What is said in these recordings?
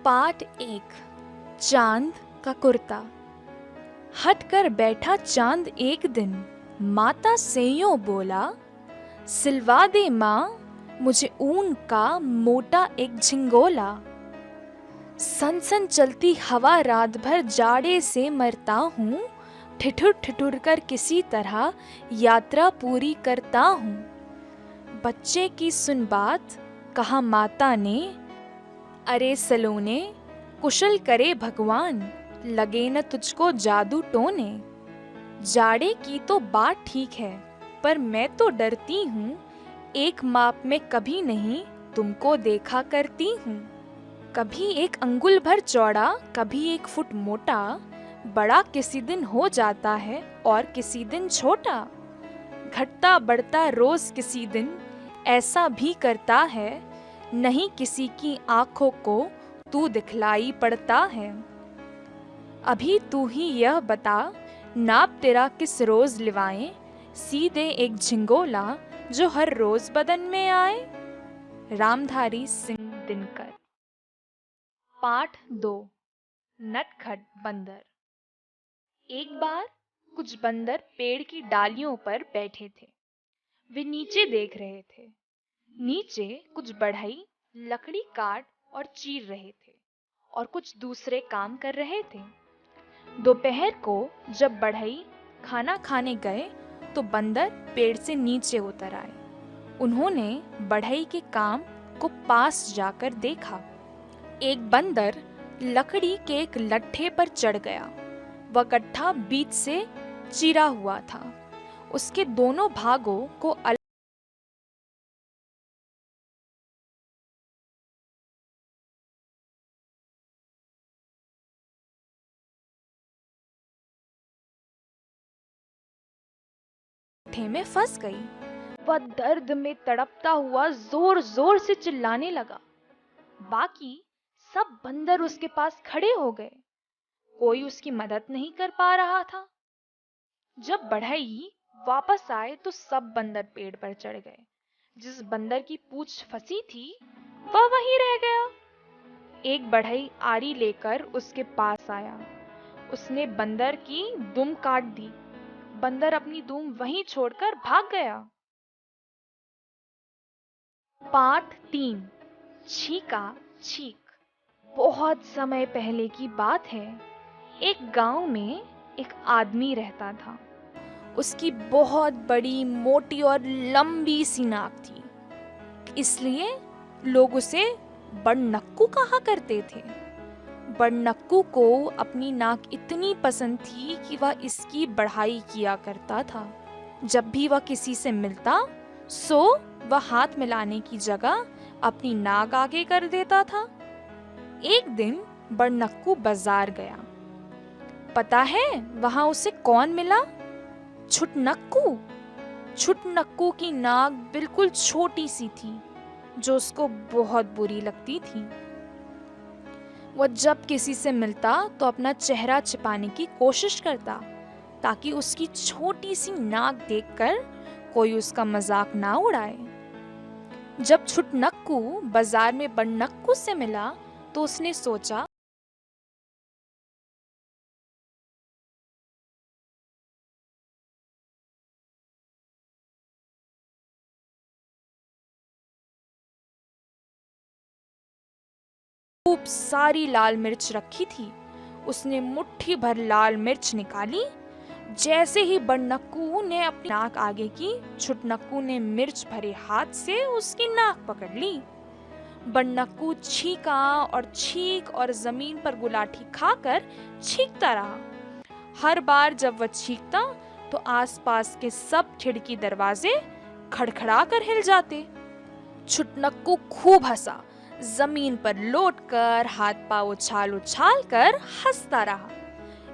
पाठ 1। चांद का कुर्ता। हट कर बैठा चांद एक दिन, माता से यूं बोला, सिलवा दे माँ मुझे ऊन का मोटा एक झिंगोला। सन सन चलती हवा रात भर जाड़े से मरता हूँ, ठिठुर ठिठुर कर किसी तरह यात्रा पूरी करता हूँ। बच्चे की सुन बात, कहा माता ने, अरे सलोने कुशल करे भगवान, लगे न तुझको जादू टोने। जाड़े की तो बात ठीक है, पर मैं तो डरती हूँ, एक माप में कभी नहीं तुमको देखा करती हूँ। कभी एक अंगुल भर चौड़ा, कभी 1 फुट मोटा, बड़ा किसी दिन हो जाता है और किसी दिन छोटा। घटता बढ़ता रोज किसी दिन ऐसा भी करता है, नहीं किसी की आंखों को तू दिखलाई पड़ता है। अभी तू ही यह बता, नाप तेरा किस रोज लिवाएं, सीधे एक झिंगोला जो हर रोज बदन में आए। रामधारी सिंह दिनकर। पाठ 2। नटखट बंदर। एक बार कुछ बंदर पेड़ की डालियों पर बैठे थे। वे नीचे देख रहे थे। नीचे कुछ बढ़ई लकड़ी काट और चीर रहे थे और कुछ दूसरे काम कर रहे थे। दोपहर को जब बढ़ई खाना खाने गए तो बंदर पेड़ से नीचे उतर आए। उन्होंने बढ़ई के काम को पास जाकर देखा। एक बंदर लकड़ी के एक लट्ठे पर चढ़ गया। वह गट्ठा बीच से चिरा हुआ था। उसके दोनों भागों को में फंस गई। वह दर्द में तड़पता हुआ जोर जोर से चिल्लाने लगा। बाकी सब बंदर उसके पास खड़े हो गए। कोई उसकी मदद नहीं कर पा रहा था। जब बढ़ई वापस आए तो सब बंदर पेड़ पर चढ़ गए। जिस बंदर की पूंछ फंसी थी वह वहीं रह गया। एक बढ़ई आरी लेकर उसके पास आया। उसने बंदर की दुम काट दी। बंदर अपनी दुम वहीं छोड़कर भाग गया। पाठ 3। छीका छीक। बहुत समय पहले की बात है। एक गांव में एक आदमी रहता था। उसकी बहुत बड़ी मोटी और लंबी सी नाक थी, इसलिए लोग उसे बड़नक्कू कहा करते थे। बड़नक्कू को अपनी नाक इतनी पसंद थी कि वह इसकी बढ़ाई किया करता था। जब भी वह किसी से मिलता सो वह हाथ मिलाने की जगह अपनी नाक आगे कर देता था। एक दिन बड़नक्कू बाजार गया। पता है वहां उसे कौन मिला? छुटनक्कू। छुटनक्कू की नाक बिल्कुल छोटी सी थी, जो उसको बहुत बुरी लगती थी। वह जब किसी से मिलता तो अपना चेहरा छिपाने की कोशिश करता, ताकि उसकी छोटी सी नाक देखकर कोई उसका मजाक ना उड़ाए। जब छुटनक्कू बाजार में बड़नक्कू से मिला तो उसने सोचा, खूब सारी लाल मिर्च रखी थी। उसने मुट्ठी भर लाल मिर्च निकाली। जैसे ही बड़नक्कू ने अपनी नाक आगे की, छुटनक्कू ने मिर्च भरे हाथ से उसकी नाक पकड़ ली। बड़नक्कू छीका और छीक और जमीन पर गुलाठी खाकर छीकता रहा। हर बार जब वह छीकता तो आसपास के सब खिड़की दरवाजे खड़खड़ा कर हिल जाते। छुटनक्कू खूब हंसा, जमीन पर लोटकर हाथ पांव उछाल उछाल कर हंसता रहा।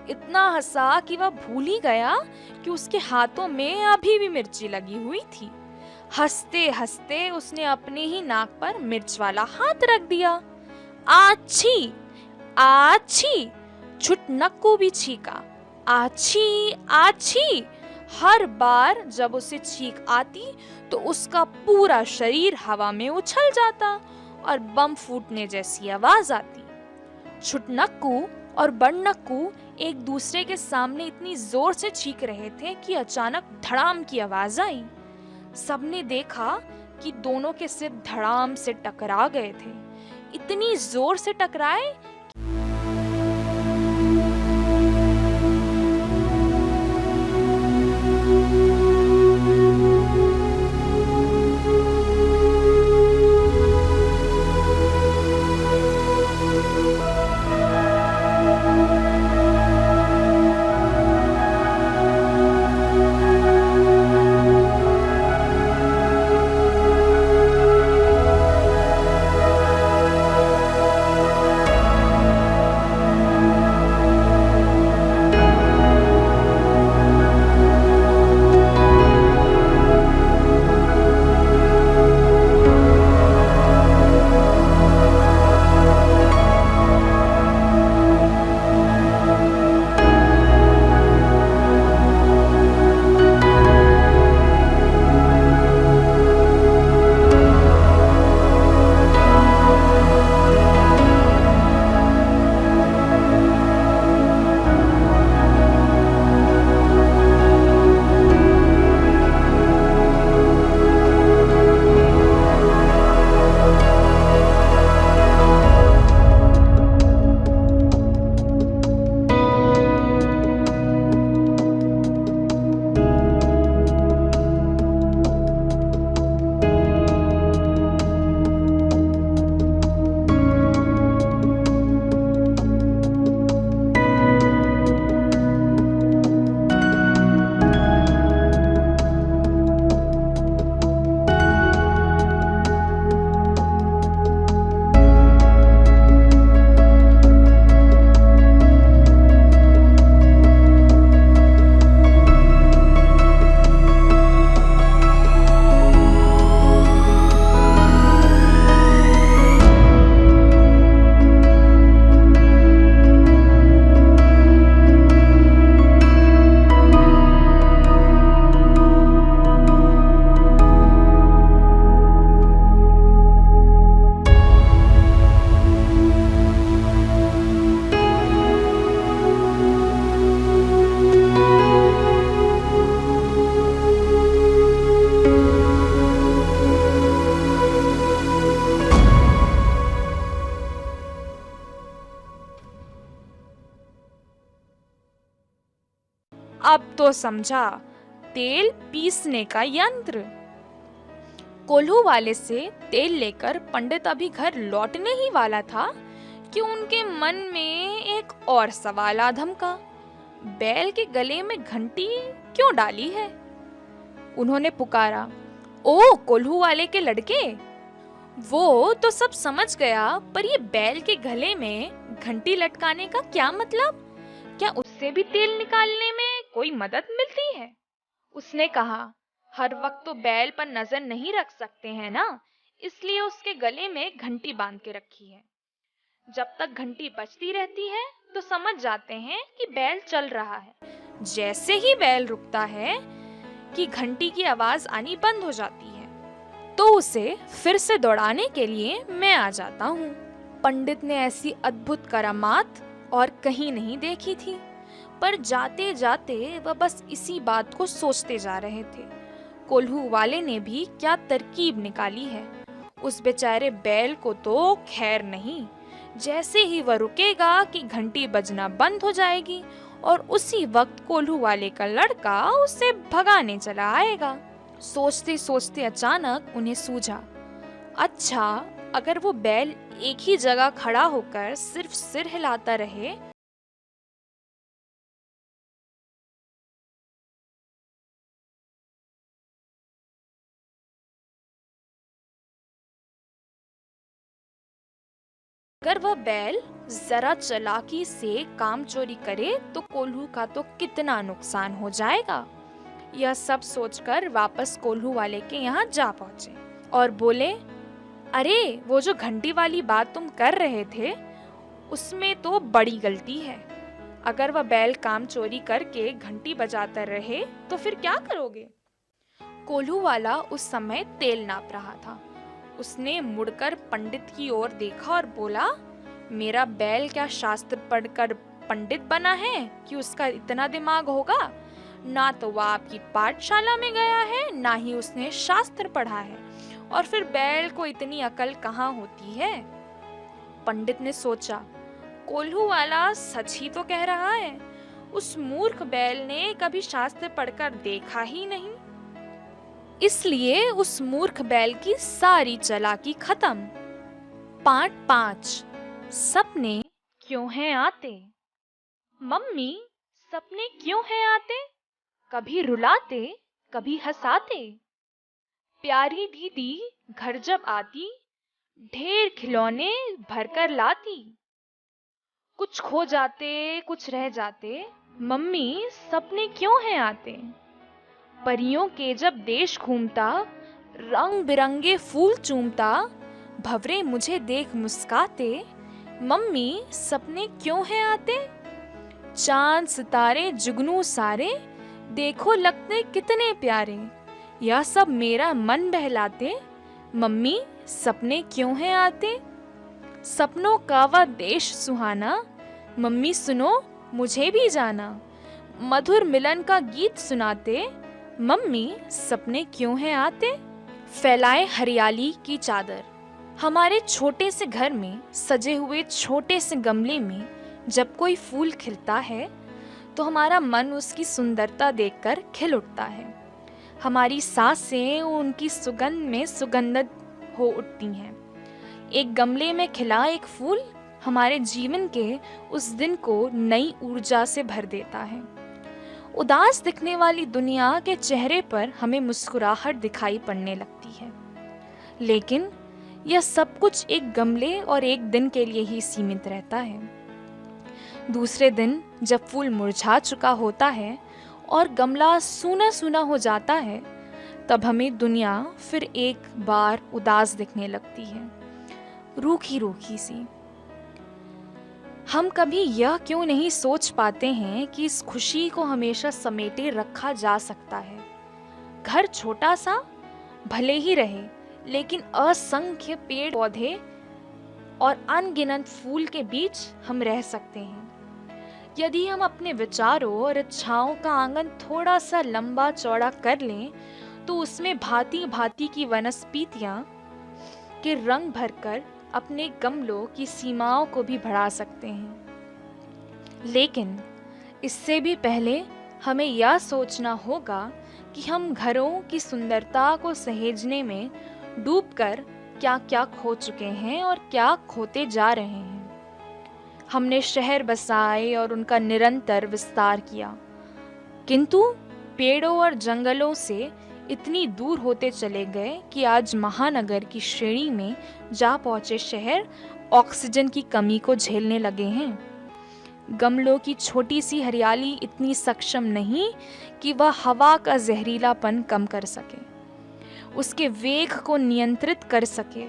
इतना हंसा कि वह भूल ही गया कि उसके हाथों में अभी भी मिर्ची लगी हुई थी। हंसते हंसते उसने अपने ही नाक पर मिर्च वाला हाथ रख दिया। आछी आछी। छुटनक्कू भी छीका, आछी आछी। हर बार जब उसे छींक आती तो उसका पूरा शरीर हवा में उछल जाता और बम फूटने जैसी आवाज आती। छुटनक्कू और बड़नक्कू एक दूसरे के सामने इतनी जोर से चीख रहे थे कि अचानक धड़ाम की आवाज आई। सबने देखा कि दोनों के सिर धड़ाम से टकरा गए थे। इतनी जोर से टकराए। अब तो समझा, तेल पीसने का यंत्र। कोल्हू वाले से तेल लेकर पंडित अभी घर लौटने ही वाला था कि उनके मन में एक और सवाल आ धमका। बैल के गले में घंटी क्यों डाली है? उन्होंने पुकारा, ओ कोल्हू वाले के लड़के! वो तो सब समझ गया, पर ये बैल के गले में घंटी लटकाने का क्या मतलब? क्या उससे भी तेल निकालने में कोई मदद मिलती है? उसने कहा, हर वक्त तो बैल पर नजर नहीं रख सकते हैं ना, इसलिए उसके गले में घंटी बांध के रखी है। जब तक घंटी बजती रहती है तो समझ जाते हैं कि बैल चल रहा है। जैसे ही बैल रुकता है कि घंटी की आवाज आनी बंद हो जाती है, तो उसे फिर से दौड़ाने के लिए मैं आ जाता हूँ। पंडित ने ऐसी अद्भुत करामात और कहीं नहीं देखी थी, पर जाते जाते वह बस इसी बात को सोचते जा रहे थे। कोल्हू वाले ने भी क्या तरकीब निकाली है। उस बेचारे बैल को तो खैर नहीं। जैसे ही वह रुकेगा कि घंटी बजना बंद हो जाएगी और उसी वक्त कोल्हू वाले का लड़का उसे भगाने चला आएगा। सोचते सोचते अचानक उन्हें सूझा, अच्छा, अगर वो बैल एक ही जगह खड़ा होकर सिर्फ सिर हिलाता रहे अगर वह बैल जरा चालाकी से काम चोरी करे तो कोल्हू का तो कितना नुकसान हो जाएगा। यह सब सोचकर वापस कोल्हू वाले के यहाँ जा पहुँचे और बोले, अरे वो जो घंटी वाली बात तुम कर रहे थे उसमें तो बड़ी गलती है। अगर वह बैल काम चोरी करके घंटी बजाता रहे तो फिर क्या करोगे? कोल्हू वाला उस समय तेल नाप रहा था। उसने मुड़कर पंडित की ओर देखा और बोला, मेरा बैल क्या शास्त्र पढ़कर पंडित बना है कि उसका इतना दिमाग होगा? ना तो वह आपकी पाठशाला में गया है, ना ही उसने शास्त्र पढ़ा है, और फिर बैल को इतनी अकल कहाँ होती है? पंडित ने सोचा, कोल्हू वाला सच ही तो कह रहा है। उस मूर्ख बैल ने कभी शास्त्र पढ़कर देखा ही नहीं, इसलिए उस मूर्ख बैल की सारी चालाकी खत्म। पाठ 5। सपने क्यों हैं आते? मम्मी, सपने क्यों हैं आते? कभी रुलाते, कभी हंसाते। प्यारी दीदी घर जब आती, ढेर खिलौने भरकर लाती। कुछ खो जाते, कुछ रह जाते। मम्मी, सपने क्यों हैं आते? परियों के जब देश घूमता, रंग बिरंगे फूल चूमता, भंवरे मुझे देख मुस्काते। मम्मी, सपने क्यों हैं आते? चांद सितारे जुगनू सारे, देखो लगते कितने प्यारे, यह सब मेरा मन बहलाते। मम्मी, सपने क्यों हैं आते? सपनों का वह देश सुहाना, मम्मी सुनो मुझे भी जाना। मधुर मिलन का गीत सुनाते, मम्मी सपने क्यों हैं आते? फैलाए हरियाली की चादर। हमारे छोटे से घर में सजे हुए छोटे से गमले में जब कोई फूल खिलता है तो हमारा मन उसकी सुंदरता देखकर खिल उठता है। हमारी सांसें उनकी सुगंध में सुगंधित हो उठती हैं। एक गमले में खिला एक फूल हमारे जीवन के उस दिन को नई ऊर्जा से भर देता है। उदास दिखने वाली दुनिया के चेहरे पर हमें मुस्कुराहट दिखाई पड़ने लगती है, लेकिन यह सब कुछ एक गमले और एक दिन के लिए ही सीमित रहता है। दूसरे दिन जब फूल मुरझा चुका होता है और गमला सूना सूना हो जाता है, तब हमें दुनिया फिर एक बार उदास दिखने लगती है, रूखी रूखी सी। हम कभी यह क्यों नहीं सोच पाते हैं कि इस खुशी को हमेशा समेटे रखा जा सकता है। घर छोटा सा भले ही रहे, लेकिन असंख्य पेड़ पौधे और अनगिनत फूल के बीच हम रह सकते हैं। यदि हम अपने विचारों और इच्छाओं का आंगन थोड़ा सा लंबा चौड़ा कर लें, तो उसमें भांति भांति की वनस्पतियां के रंग भरकर अपने गमलों की सीमाओं को भी बढ़ा सकते हैं। लेकिन इससे भी पहले हमें यह सोचना होगा कि हम घरों की सुंदरता को सहेजने में डूबकर क्या क्या खो चुके हैं और क्या खोते जा रहे हैं। हमने शहर बसाए और उनका निरंतर विस्तार किया, किंतु पेड़ों और जंगलों से इतनी दूर होते चले गए कि आज महानगर की श्रेणी में जा पहुंचे शहर ऑक्सीजन की कमी को झेलने लगे हैं। गमलों की छोटी सी हरियाली इतनी सक्षम नहीं कि वह हवा का जहरीलापन कम कर सके, उसके वेग को नियंत्रित कर सके,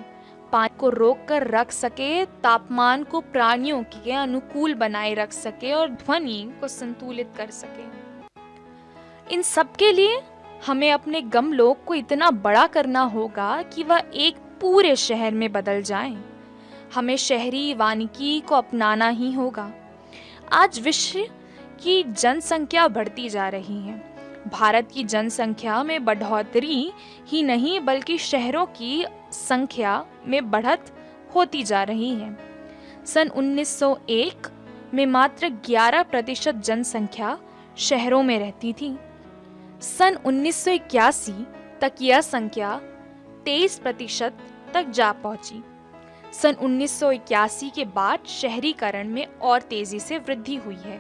पानी को रोक कर रख सके, तापमान को प्राणियों के अनुकूल बनाए रख सके और ध्वनि को संतुलित कर सके। इन सब के लिए हमें अपने गमलों को इतना बड़ा करना होगा कि वह एक पूरे शहर में बदल जाएं। हमें शहरी वानिकी को अपनाना ही होगा। आज विश्व की जनसंख्या बढ़ती जा रही है। भारत की जनसंख्या में बढ़ोतरी ही नहीं बल्कि शहरों की संख्या में बढ़त होती जा रही है। सन 1901 में मात्र 11% जनसंख्या शहरों में रहती थी। सन 1981 तक यह संख्या 23% तक जा पहुंची। सन 1981 के बाद शहरीकरण में और तेजी से वृद्धि हुई है।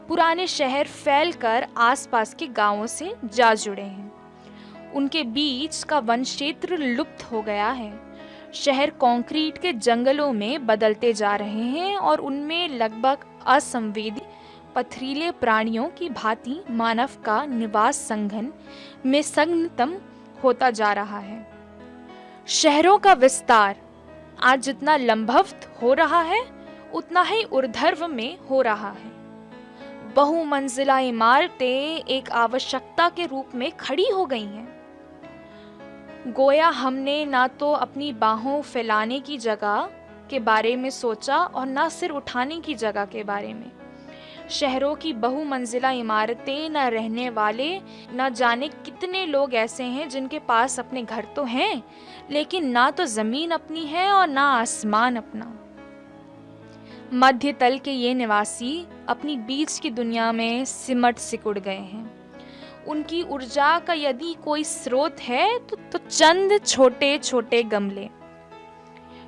पुराने शहर फैलकर आसपास के गांवों से जा जुड़े हैं। उनके बीच का वन क्षेत्र लुप्त हो गया है। शहर कंक्रीट के जंगलों में बदलते जा रहे हैं और उनमें लगभग असंवेदी पथरीले प्राणियों की भांति मानव का निवास संघन में संगतम होता जा रहा है। शहरों का विस्तार आज जितना लंबवत हो रहा है, उतना ही ऊर्ध्व में हो रहा है। बहुमंजिला इमारतें एक आवश्यकता के रूप में खड़ी हो गई हैं। गोया हमने ना तो अपनी बाहों फैलाने की जगह के बारे में सोचा और ना सिर उठाने की जगह के बारे में। शहरों की बहुमंजिला इमारतें, न रहने वाले, न जाने कितने लोग ऐसे हैं जिनके पास अपने घर तो हैं, लेकिन ना तो जमीन अपनी है और ना आसमान अपना। मध्य तल के ये निवासी अपनी बीच की दुनिया में सिमट सिकुड़ गए हैं। उनकी ऊर्जा का यदि कोई स्रोत है तो चंद छोटे छोटे गमले।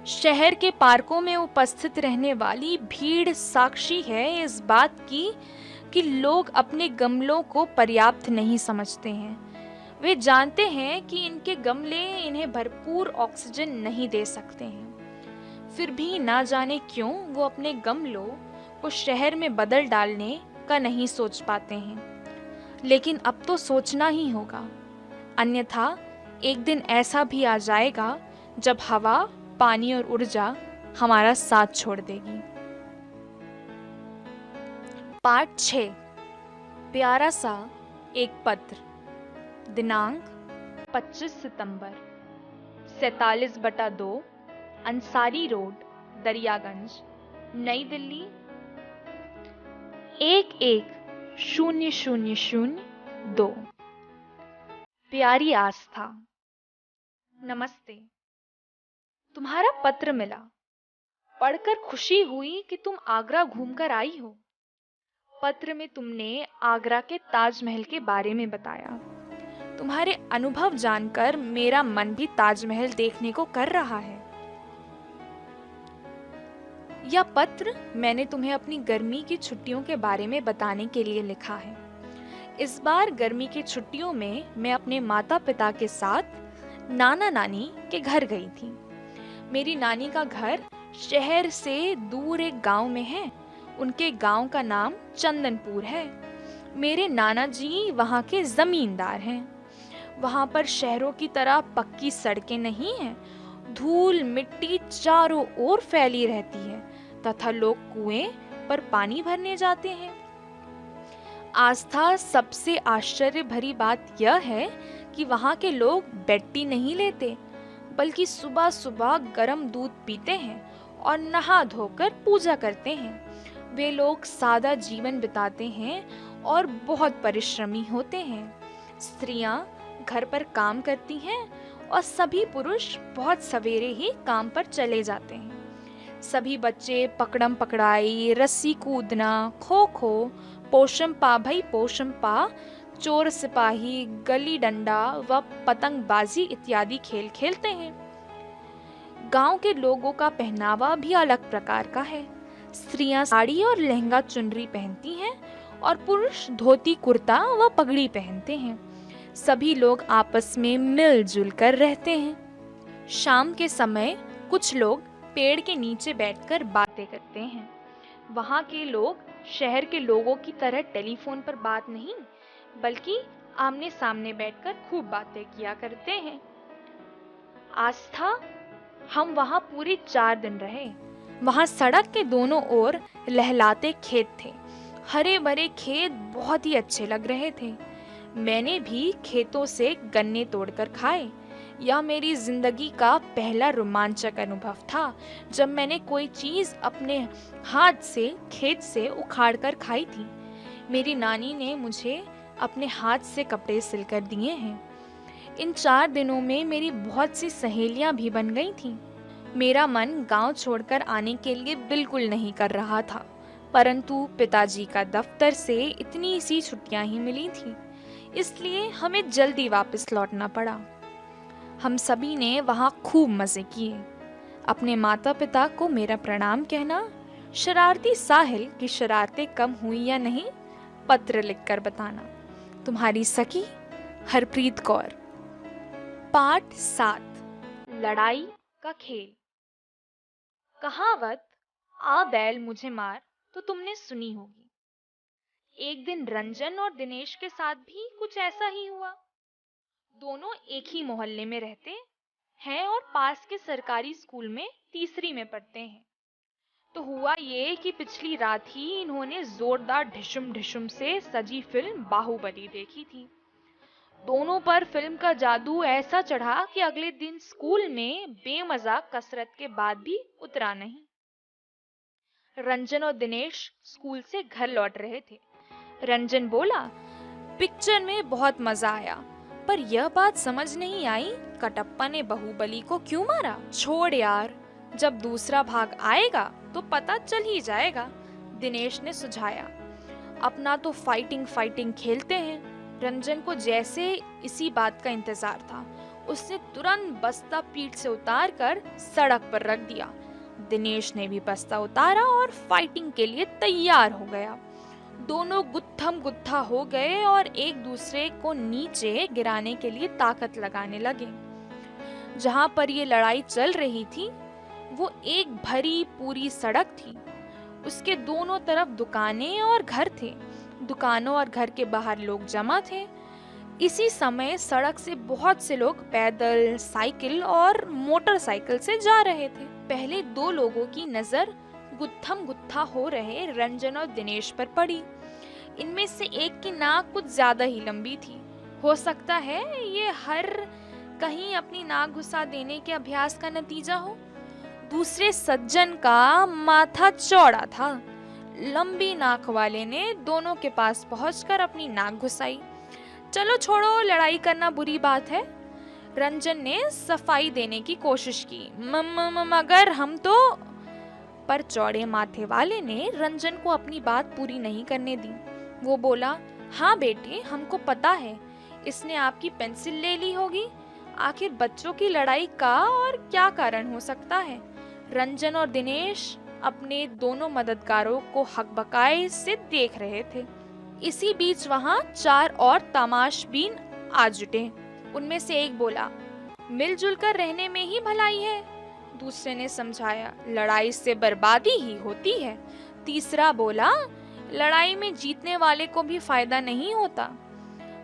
शहर के पार्कों में उपस्थित रहने वाली भीड़ साक्षी है इस बात की कि लोग अपने गमलों को पर्याप्त नहीं समझते हैं। वे जानते हैं कि इनके गमले इन्हें भरपूर ऑक्सीजन नहीं दे सकते हैं। फिर भी ना जाने क्यों वो अपने गमलों को शहर में बदल डालने का नहीं सोच पाते हैं। लेकिन अब तो सोचना ही होगा, अन्यथा एक दिन ऐसा भी आ जाएगा जब हवा, पानी और ऊर्जा हमारा साथ छोड़ देगी। पार्ट 6। प्यारा सा एक पत्र। दिनांक 25 सितंबर 47/2, अंसारी रोड, दरियागंज, नई दिल्ली 110002। प्यारी आस्था, नमस्ते। तुम्हारा पत्र मिला। पढ़कर खुशी हुई कि तुम आगरा घूमकर आई हो। पत्र में तुमने आगरा के ताजमहल के बारे में बताया। तुम्हारे अनुभव जानकर मेरा मन भी ताजमहल देखने को कर रहा है। यह पत्र मैंने तुम्हें अपनी गर्मी की छुट्टियों के बारे में बताने के लिए लिखा है। इस बार गर्मी की छुट्टियों में मैं अपने माता पिता के साथ नाना नानी के घर गई थी। मेरी नानी का घर शहर से दूर एक गांव में है। उनके गांव का नाम चंदनपुर है। मेरे नाना जी वहाँ के जमींदार हैं। वहाँ पर शहरों की तरह पक्की सड़कें नहीं हैं। धूल मिट्टी चारों ओर फैली रहती है तथा लोग कुएं पर पानी भरने जाते हैं। आस्था, सबसे आश्चर्य भरी बात यह है कि वहाँ के लोग बेड टी नहीं लेते, बल्कि सुबह सुबह गर्म दूध पीते हैं और नहा धोकर पूजा करते हैं। वे लोग सादा जीवन बिताते हैं और बहुत परिश्रमी होते हैं। स्त्रियां घर पर काम करती हैं और सभी पुरुष बहुत सवेरे ही काम पर चले जाते हैं। सभी बच्चे पकड़म पकड़ाई, रस्सी कूदना, खो खो, पोशम पा भाई पोशम पा, चोर सिपाही, गली डंडा व पतंगबाजी इत्यादि खेल खेलते हैं। गांव के लोगों का पहनावा भी अलग प्रकार का है। स्त्रियां साड़ी और लहंगा चुनरी पहनती हैं और पुरुष धोती कुर्ता व पगड़ी पहनते हैं। सभी लोग आपस में मिलजुल कर रहते हैं। शाम के समय कुछ लोग पेड़ के नीचे बैठकर बातें करते हैं। वहाँ के लोग शहर के लोगों की तरह टेलीफोन पर बात नहीं, बल्कि आमने सामने बैठकर खूब बातें किया करते हैं। आस्था, हम वहाँ पूरे 4 दिन रहे। वहाँ सड़क के दोनों ओर लहलाते खेत थे। हरे भरे खेत बहुत ही अच्छे लग रहे थे। मैंने भी खेतों से गन्ने तोड़कर खाए। यह मेरी जिंदगी का पहला रोमांचक अनुभव था जब मैंने कोई चीज अपने हाथ से खेत से उखाड़ कर खाई थी। मेरी नानी ने मुझे अपने हाथ से कपड़े सिलकर दिए हैं। इन 4 दिनों में मेरी बहुत सी सहेलियां भी बन गई थीं। मेरा मन गांव छोड़कर आने के लिए बिल्कुल नहीं कर रहा था, परंतु पिताजी का दफ्तर से इतनी सी छुट्टियां ही मिली थी, इसलिए हमें जल्दी वापस लौटना पड़ा। हम सभी ने वहाँ खूब मजे किए। अपने माता पिता को मेरा प्रणाम कहना, शरारती साहिल की शरारतें कम हुई या नहीं, पत्र लिखकर बताना। तुम्हारी सखी हरप्रीत कौर। पार्ट 7। लड़ाई का खेल। कहावत आ बैल मुझे मार तो तुमने सुनी होगी। एक दिन रंजन और दिनेश के साथ भी कुछ ऐसा ही हुआ। दोनों एक ही मोहल्ले में रहते हैं और पास के सरकारी स्कूल में तीसरी में पढ़ते हैं। तो हुआ ये कि पिछली रात ही इन्होंने जोरदार ढिशुम ढिशुम से सजी फिल्म बाहुबली देखी थी। दोनों पर फिल्म का जादू ऐसा चढ़ा कि अगले दिन स्कूल में बेमजा कसरत के बाद भी उतरा नहीं। रंजन और दिनेश स्कूल से घर लौट रहे थे। रंजन बोला, पिक्चर में बहुत मजा आया, पर यह बात समझ नहीं आई कटप्पा ने बाहुबली को क्यों मारा। छोड़ यार, जब दूसरा भाग आएगा तो पता चल ही जाएगा, दिनेश ने सुझाया। अपना तो फाइटिंग फाइटिंग खेलते हैं। रंजन को जैसे इसी बात का इंतजार था। उसने तुरंत बस्ता पीठ से उतार कर सड़क पर रख दिया। दिनेश ने भी बस्ता उतारा और फाइटिंग के लिए तैयार हो गया। दोनों गुत्थम गुत्था हो गए और एक दूसरे को नीचे गिराने के लिए ताकत लगाने लगे। जहां पर ये लड़ाई चल रही थी वो एक भरी पूरी सड़क थी। उसके दोनों तरफ दुकानें और घर थे। दुकानों और घर के बाहर लोग जमा थे। इसी समय सड़क से बहुत से लोग पैदल, साइकिल और मोटरसाइकिल से जा रहे थे। पहले दो लोगों की नजर गुत्थम गुत्था हो रहे रंजन और दिनेश पर पड़ी। इनमें से एक की नाक कुछ ज्यादा ही लंबी थी। हो सकता है ये हर कहीं अपनी नाक घुसा देने के अभ्यास का नतीजा हो। दूसरे सज्जन का माथा चौड़ा था। लंबी नाक वाले ने दोनों के पास पहुंचकर अपनी नाक घुसाई। चलो छोड़ो, लड़ाई करना बुरी बात है। रंजन ने सफाई देने की कोशिश की। मगर हम तो। पर चौड़े माथे वाले ने रंजन को अपनी बात पूरी नहीं करने दी। वो बोला, हाँ बेटे, हमको पता है इसने आपकी पेंसिल ले ली होगी। आखिर बच्चों की लड़ाई का और क्या कारण हो सकता है। रंजन और दिनेश अपने दोनों मददगारों को हकबकाए से देख रहे थे। इसी बीच वहां 4 और तमाशबीन आ जुटे। उनमें से एक बोला, मिलजुल कर रहने में ही भलाई है। दूसरे ने समझाया, लड़ाई से बर्बादी ही होती है। तीसरा बोला, लड़ाई में जीतने वाले को भी फायदा नहीं होता।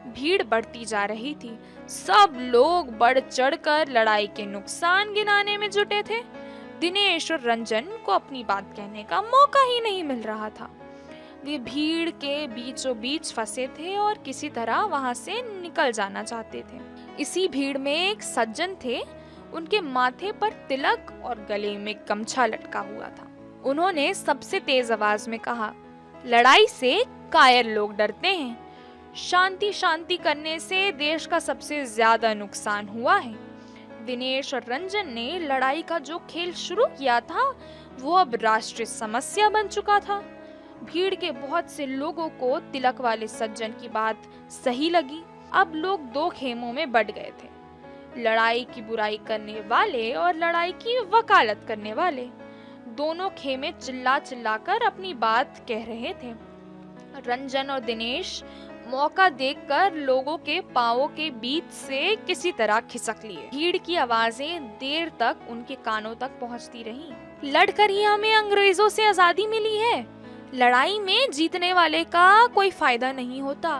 भीड़ बढ़ती जा रही थी। सब लोग बढ़ चढ़कर लड़ाई के नुकसान गिनाने में जुटे थे। दिनेश और रंजन को अपनी बात कहने का मौका ही नहीं मिल रहा था। वे भीड़ के बीचों बीच फंसे थे और किसी तरह वहां से निकल जाना चाहते थे। इसी भीड़ में एक सज्जन थे। उनके माथे पर तिलक और गले में गमछा लटका हुआ था। उन्होंने सबसे तेज आवाज में कहा, लड़ाई से कायर लोग डरते हैं। शांति शांति करने से देश का सबसे ज्यादा नुकसान हुआ है। दिनेश और रंजन ने लड़ाई का जो खेल शुरू किया था वो अब राष्ट्रीय समस्या बन चुका था। भीड़ के बहुत से लोगों को तिलक वाले सज्जन की बात सही लगी। अब लोग 2 खेमों में बट गए थे, लड़ाई की बुराई करने वाले और लड़ाई की वकालत करने वाले। दोनों खेमे चिल्ला चिल्ला कर अपनी बात कह रहे थे। रंजन और दिनेश मौका देखकर लोगों के पांवों के बीच से किसी तरह खिसक लिए। भीड़ की आवाजें देर तक उनके कानों तक पहुंचती रहीं। लड़कर ही हमें अंग्रेजों से आजादी मिली है। लड़ाई में जीतने वाले का कोई फायदा नहीं होता।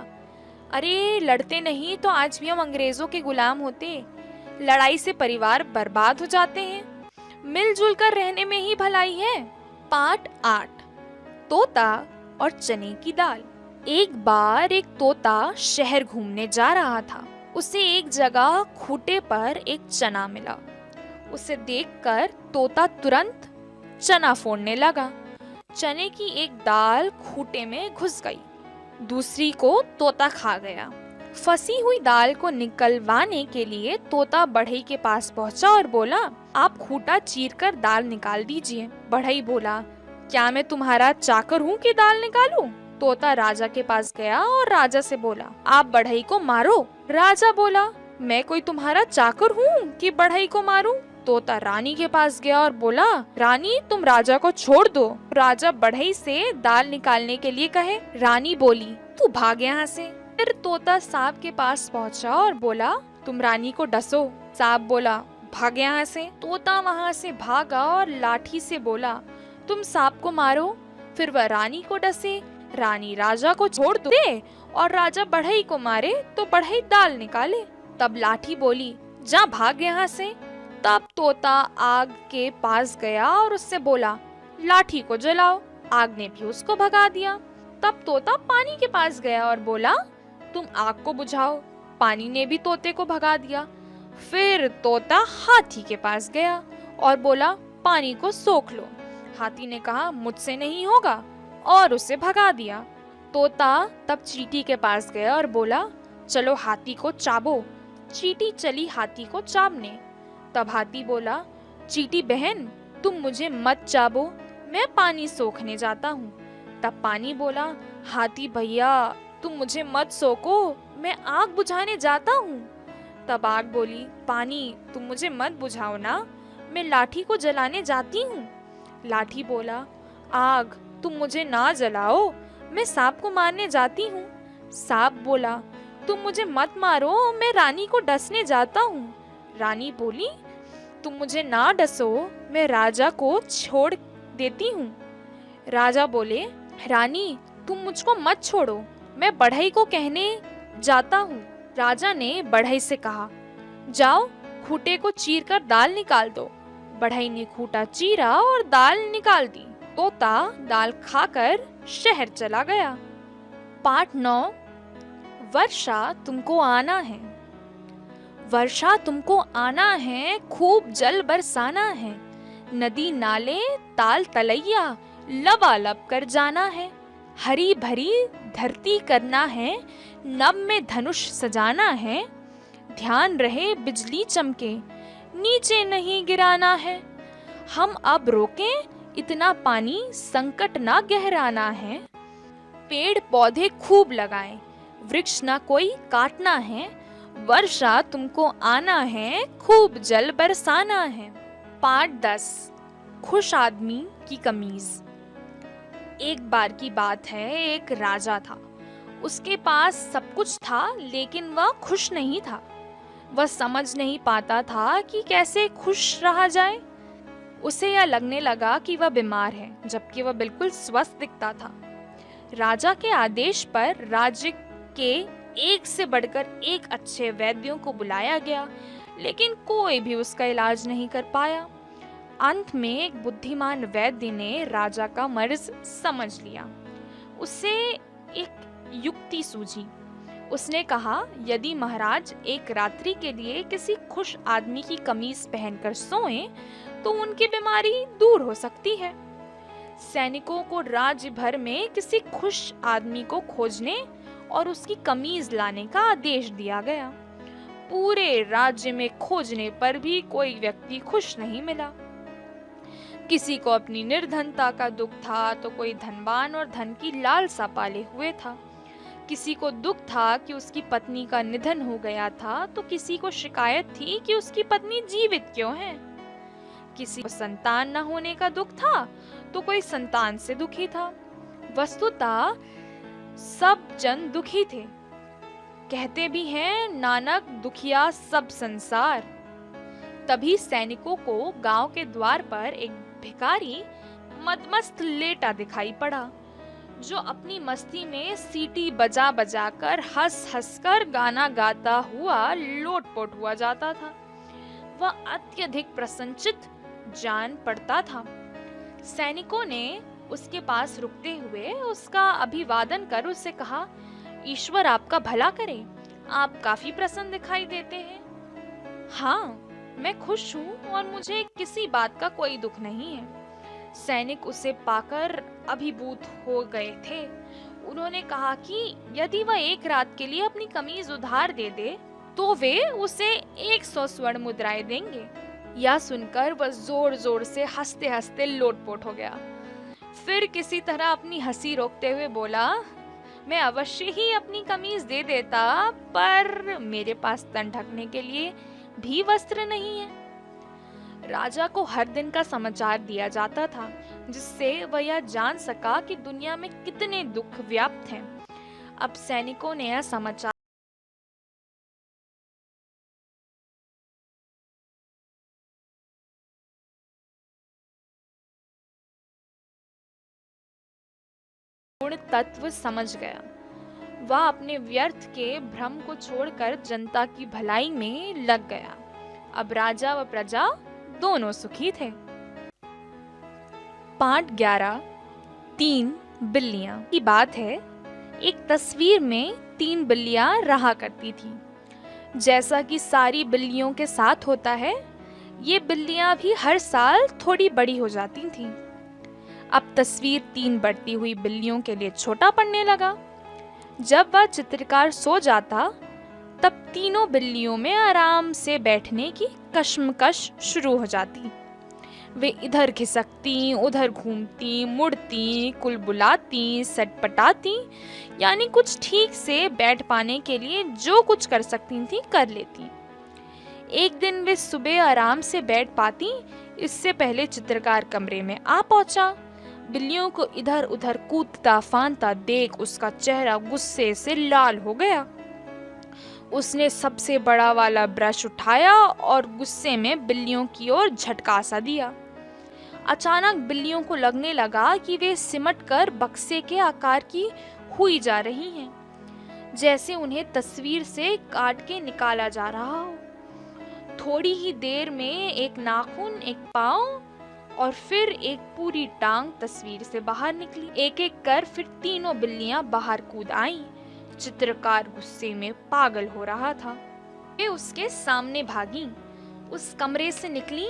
अरे लड़ते नहीं तो आज भी हम अंग्रेजों के गुलाम होते। लड़ाई से परिवार बर्बाद हो जाते हैं। मिलजुल कर रहने में ही भलाई है। पाठ 8, तोता और चने की दाल। एक बार एक तोता शहर घूमने जा रहा था। उसे एक जगह खूंटे पर एक चना मिला। उसे देखकर तोता तुरंत चना फोड़ने लगा। चने की एक दाल खूंटे में घुस गई। दूसरी को तोता खा गया। फंसी हुई दाल को निकलवाने के लिए तोता बढ़ई के पास पहुंचा और बोला, आप खूंटा चीरकर दाल निकाल दीजिए। बढ़ई बोला, क्या मैं तुम्हारा चाकर हूँ कि दाल निकालूं? तोता राजा के पास गया और राजा से बोला, आप बढ़ई को मारो। राजा बोला, मैं कोई तुम्हारा चाकर हूँ कि बढ़ई को मारूं? तोता रानी के पास गया और बोला, रानी तुम राजा को छोड़ दो। राजा बढ़ई से दाल निकालने के लिए कहे। रानी बोली, तू भाग यहाँ से। फिर तोता सांप के पास पहुँचा और बोला, तुम रानी को डसो। सांप बोला, भाग यहाँ से। तोता वहाँ से भागा और लाठी से बोला, तुम सांप को मारो। फिर वह रानी को डसे। रानी राजा को छोड़ दे और राजा बढ़ई को मारे तो बढ़ई दाल निकाले। तब लाठी बोली, जा भाग यहाँ से। तब तोता आग के पास गया और उससे बोला, लाठी को जलाओ। आग ने भी उसको भगा दिया। तब तोता पानी के पास गया और बोला, तुम आग को बुझाओ। पानी ने भी तोते को भगा दिया। फिर तोता हाथी के पास गया और बोला, पानी को सोख लो। हाथी ने कहा, मुझसे नहीं होगा, और उसे भगा दिया। तोता तब चींटी के पास गया और बोला, चलो हाथी को चाबो। चींटी चली हाथी को चाबने। तब हाथी बोला, चींटी बहन, तुम मुझे मत चाबो, मैं पानी सोखने जाता हूँ। तब पानी बोला, हाथी भैया, तुम मुझे मत सोको, मैं आग बुझाने जाता हूँ। तब आग बोली, पानी, तुम मुझे मत बुझाओ ना, मैं लाठी को जलाने जाती हूँ। लाठी बोला, आग, तुम मुझे ना जलाओ, मैं सांप को मारने जाती हूँ। सांप बोला, तुम मुझे मत मारो, मैं रानी को डसने जाता हूँ। रानी बोली, तुम मुझे ना डसो, मैं राजा को छोड़ देती हूँ। राजा बोले, रानी, तुम मुझको मत छोड़ो, मैं बढ़ई को कहने जाता हूँ। राजा ने बढ़ई से कहा, जाओ खूंटे को चीर कर दाल निकाल दो। बढ़ई ने खूंटा चीरा और दाल निकाल दी। तोता दाल खाकर शहर चला गया। पाठ 9। वर्षा तुमको आना है। वर्षा तुमको आना है, खूब जल बरसाना है। नदी नाले ताल तलैया लबालब कर जाना है। हरी भरी धरती करना है, नभ में धनुष सजाना है। ध्यान रहे बिजली चमके, नीचे नहीं गिराना है। हम अब रोकें इतना पानी, संकट ना गहराना है। पेड़ पौधे खूब लगाएं, वृक्ष ना कोई काटना है। वर्षा तुमको आना है, खूब जल बरसाना है। पाठ 10। खुश आदमी की कमीज। एक बार की बात है, एक राजा था। उसके पास सब कुछ था, लेकिन वह खुश नहीं था। वह समझ नहीं पाता था कि कैसे खुश रहा जाए। उसे यह लगने लगा कि वह बीमार है, जबकि वह बिल्कुल स्वस्थ दिखता था। राजा के आदेश पर राज्य के एक से बढ़कर एक अच्छे वैद्यों को बुलाया गया, लेकिन कोई भी उसका इलाज नहीं कर पाया। अंत में एक बुद्धिमान वैद्य ने राजा का मर्ज समझ लिया। उसे एक युक्ति सूझी। उसने कहा, यदि महाराज एक रात्रि के लिए किसी खुश आदमी की कमीज पहनकर सोएं, तो उनकी बीमारी दूर हो सकती है। सैनिकों को राज्य भर में किसी खुश आदमी को खोजने और उसकी कमीज लाने का आदेश दिया गया। पूरे राज्य में खोजने पर भी कोई व्यक्ति खुश नहीं मिला। किसी को अपनी निर्धनता का दुख था, तो कोई धनवान और धन की लालसा पाले हुए था। किसी को दुख था कि उसकी पत्नी का निधन हो गया था, तो किसी को शिकायत थी कि उसकी पत्नी जीवित क्यों है। किसी को संतान न होने का दुख था, तो कोई संतान से दुखी था। वस्तुतः सब जन दुखी थे। कहते भी हैं, नानक दुखिया सब संसार। तभी सैनिकों को गांव के द्वार पर एक भिखारी मदमस्त लेटा दिखाई पड़ा, जो अपनी मस्ती में सीटी बजा बजा कर हंस हंस कर गाना गाता हुआ लोटपोट हुआ जाता था। वह अत्यधिक प्रसन्नचित्त जान पड़ता था। सैनिकों ने उसके पास रुकते हुए उसका अभिवादन कर उससे कहा, ईश्वर आपका भला करे, आप काफी प्रसन्न दिखाई देते हैं। हाँ, मैं खुश हूँ और मुझे किसी बात का कोई दुख नहीं है। सैनिक उसे पाकर अभिभूत हो गए थे। उन्होंने कहा कि यदि वह एक रात के लिए अपनी कमीज उधार दे दे, तो वे उसे 100 स्वर्ण मुद्राएं देंगे। यह सुनकर वह जोर जोर से हंसते हंसते लोटपोट हो गया। फिर किसी तरह अपनी हंसी रोकते हुए बोला, मैं अवश्य ही अपनी कमीज दे देता, पर मेरे पास तन ढकने के लिए भी वस्त्र नहीं है। राजा को हर दिन का समाचार दिया जाता था, जिससे वह यह जान सका कि दुनिया में कितने दुख व्याप्त हैं। अब सैनिकों ने यह समाचार पूर्ण तत्व समझ गया। वह अपने व्यर्थ के भ्रम को छोड़कर जनता की भलाई में लग गया। अब राजा व प्रजा दोनों सुखी थे। पाठ 11। 3 बिल्लियां की बात है। एक तस्वीर में 3 बिल्लियां रहा करती थी। जैसा कि सारी बिल्लियों के साथ होता है, ये बिल्लियां भी हर साल थोड़ी बड़ी हो जाती थीं। अब तस्वीर 3 बढ़ती हुई बिल्लियों के लिए छोटा पड़ने लगा। जब वह चित्रकार सो जाता, तब तीनों बिल्लियों में आराम से बैठने की कश्मकश शुरू हो जाती। वे इधर खिसकती, उधर घूमती, मुड़ती, कुलबुलाती, सटपटाती, यानी कुछ ठीक से बैठ पाने के लिए जो कुछ कर सकती थी कर लेती। एक दिन वे सुबह आराम से बैठ पाती, इससे पहले चित्रकार कमरे में आ पहुंचा। बिल्लियों को इधर उधर कूदता फांदता देख उसका चेहरा गुस्से से लाल हो गया। उसने सबसे बड़ा वाला ब्रश उठाया और गुस्से में बिल्लियों की ओर झटका सा दिया। अचानक बिल्लियों को लगने लगा कि वे सिमटकर बक्से के आकार की हुई जा रही हैं, जैसे उन्हें तस्वीर से काट के निकाला जा रहा हो। थोड़ी ही देर में एक नाखून, एक पाँव और फिर एक पूरी टांग तस्वीर से बाहर निकली। एक एक कर फिर तीनों बिल्लियां बाहर कूद आईं। चित्रकार गुस्से में पागल हो रहा था। वे उसके सामने भागी, उस कमरे से निकली,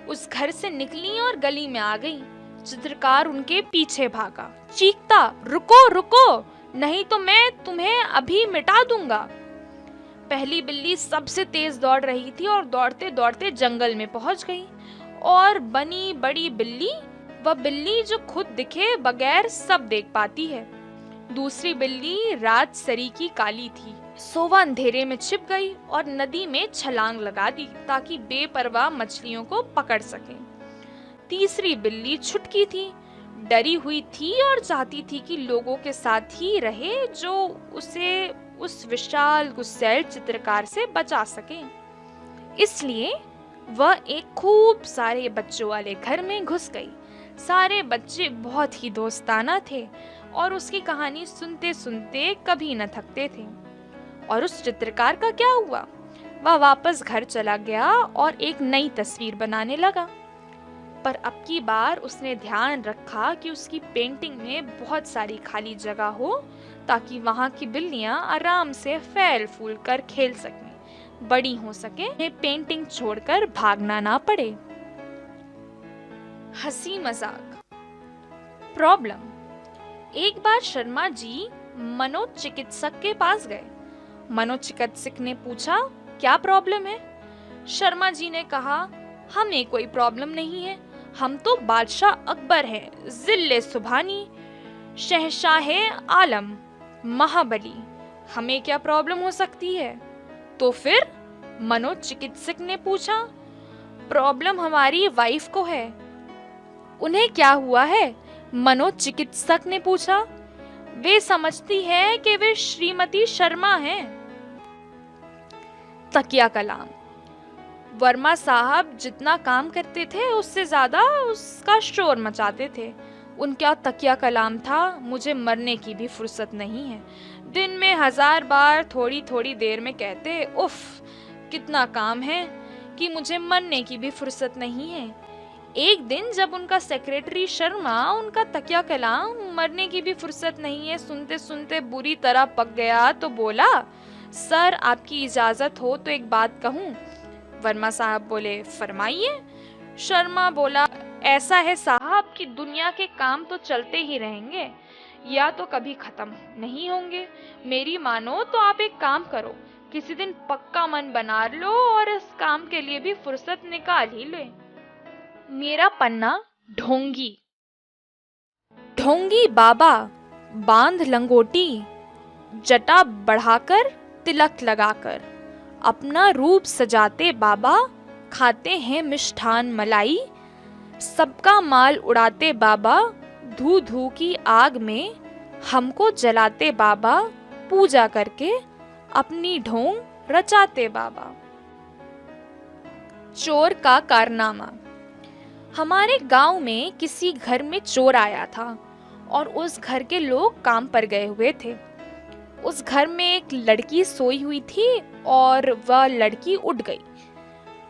उस घर से निकली और गली में आ गई। चित्रकार उनके पीछे भागा, चीखता, रुको रुको, नहीं तो मैं तुम्हें अभी मिटा दूंगा। पहली बिल्ली सबसे तेज दौड़ रही थी और दौड़ते दौड़ते जंगल में पहुंच गई। और बनी बड़ी बिल्ली, वह बिल्ली जो खुद दिखे बगैर सब देख पाती है। दूसरी बिल्ली रात सरीकी काली थी, सो वह अंधेरे में छिप गई और नदी में छलांग लगा दी ताकि बेपरवाह मछलियों को पकड़ सके। तीसरी बिल्ली छुटकी थी, डरी हुई थी और चाहती थी कि लोगों के साथ ही रहे जो उसे उस विशाल गुस्सैल चित्रकार से बचा सके। इसलिए वह एक खूब सारे बच्चों वाले घर में घुस गई। सारे बच्चे बहुत ही दोस्ताना थे और उसकी कहानी सुनते सुनते कभी न थकते थे। और उस चित्रकार का क्या हुआ? वह वापस घर चला गया और एक नई तस्वीर बनाने लगा। पर अब की बार उसने ध्यान रखा कि उसकी पेंटिंग में बहुत सारी खाली जगह हो ताकि वहां की बिल्लियां आराम से फैल फूल कर खेल सकें, बड़ी हो सके, उन्हें पेंटिंग छोड़कर भागना ना पड़े। हंसी मजाक। प्रॉब्लम। एक बार शर्मा जी मनोचिकित्सक के पास गए। मनोचिकित्सक ने पूछा, क्या प्रॉब्लम है? शर्मा जी ने कहा, हमें कोई प्रॉब्लम नहीं है, हम तो बादशाह अकबर हैं, जिल्ले सुभानी, शहशाहे आलम, महाबली, हमें क्या प्रॉब्लम हो सकती है? तो फिर? मनोचिकित्सक ने पूछा। प्रॉब्लम हमारी वाइफ को है। उन्हें क्या हुआ है? मनोचिकित्सक ने पूछा। वे समझती है कि वे श्रीमती शर्मा हैं। तकिया कलाम। वर्मा साहब जितना काम करते थे उससे ज्यादा उसका शोर मचाते थे। उनका तकिया कलाम था, मुझे मरने की भी फुर्सत नहीं है। दिन में 1000 बार थोड़ी थोड़ी देर में कहते, उफ कितना काम है, कि मुझे मरने की भी फुर्सत नहीं है। एक दिन जब उनका सेक्रेटरी शर्मा उनका तकिया कलाम मरने की भी फुर्सत नहीं है सुनते सुनते बुरी तरह पक गया तो बोला, सर आपकी इजाजत हो तो एक बात कहूँ? वर्मा साहब बोले, फरमाइए। शर्मा बोला, ऐसा है साहब कि दुनिया के काम तो चलते ही रहेंगे, या तो कभी खत्म नहीं होंगे। मेरी मानो तो आप एक काम करो, किसी दिन पक्का मन बना लो और इस काम के लिए भी फुर्सत निकाल ही ले। मेरा पन्ना ढोंगी। ढोंगी बाबा बांध लंगोटी, जटा बढ़ाकर तिलक लगाकर, अपना रूप सजाते बाबा, खाते हैं मिष्ठान मलाई, सबका माल उड़ाते बाबा, धू धू की आग में हमको जलाते बाबा, पूजा करके अपनी ढोंग रचाते बाबा। चोर का कारनामा। हमारे गांव में किसी घर में चोर आया था और उस घर के लोग काम पर गए हुए थे। उस घर में एक लड़की सोई हुई थी और वह लड़की उठ गई।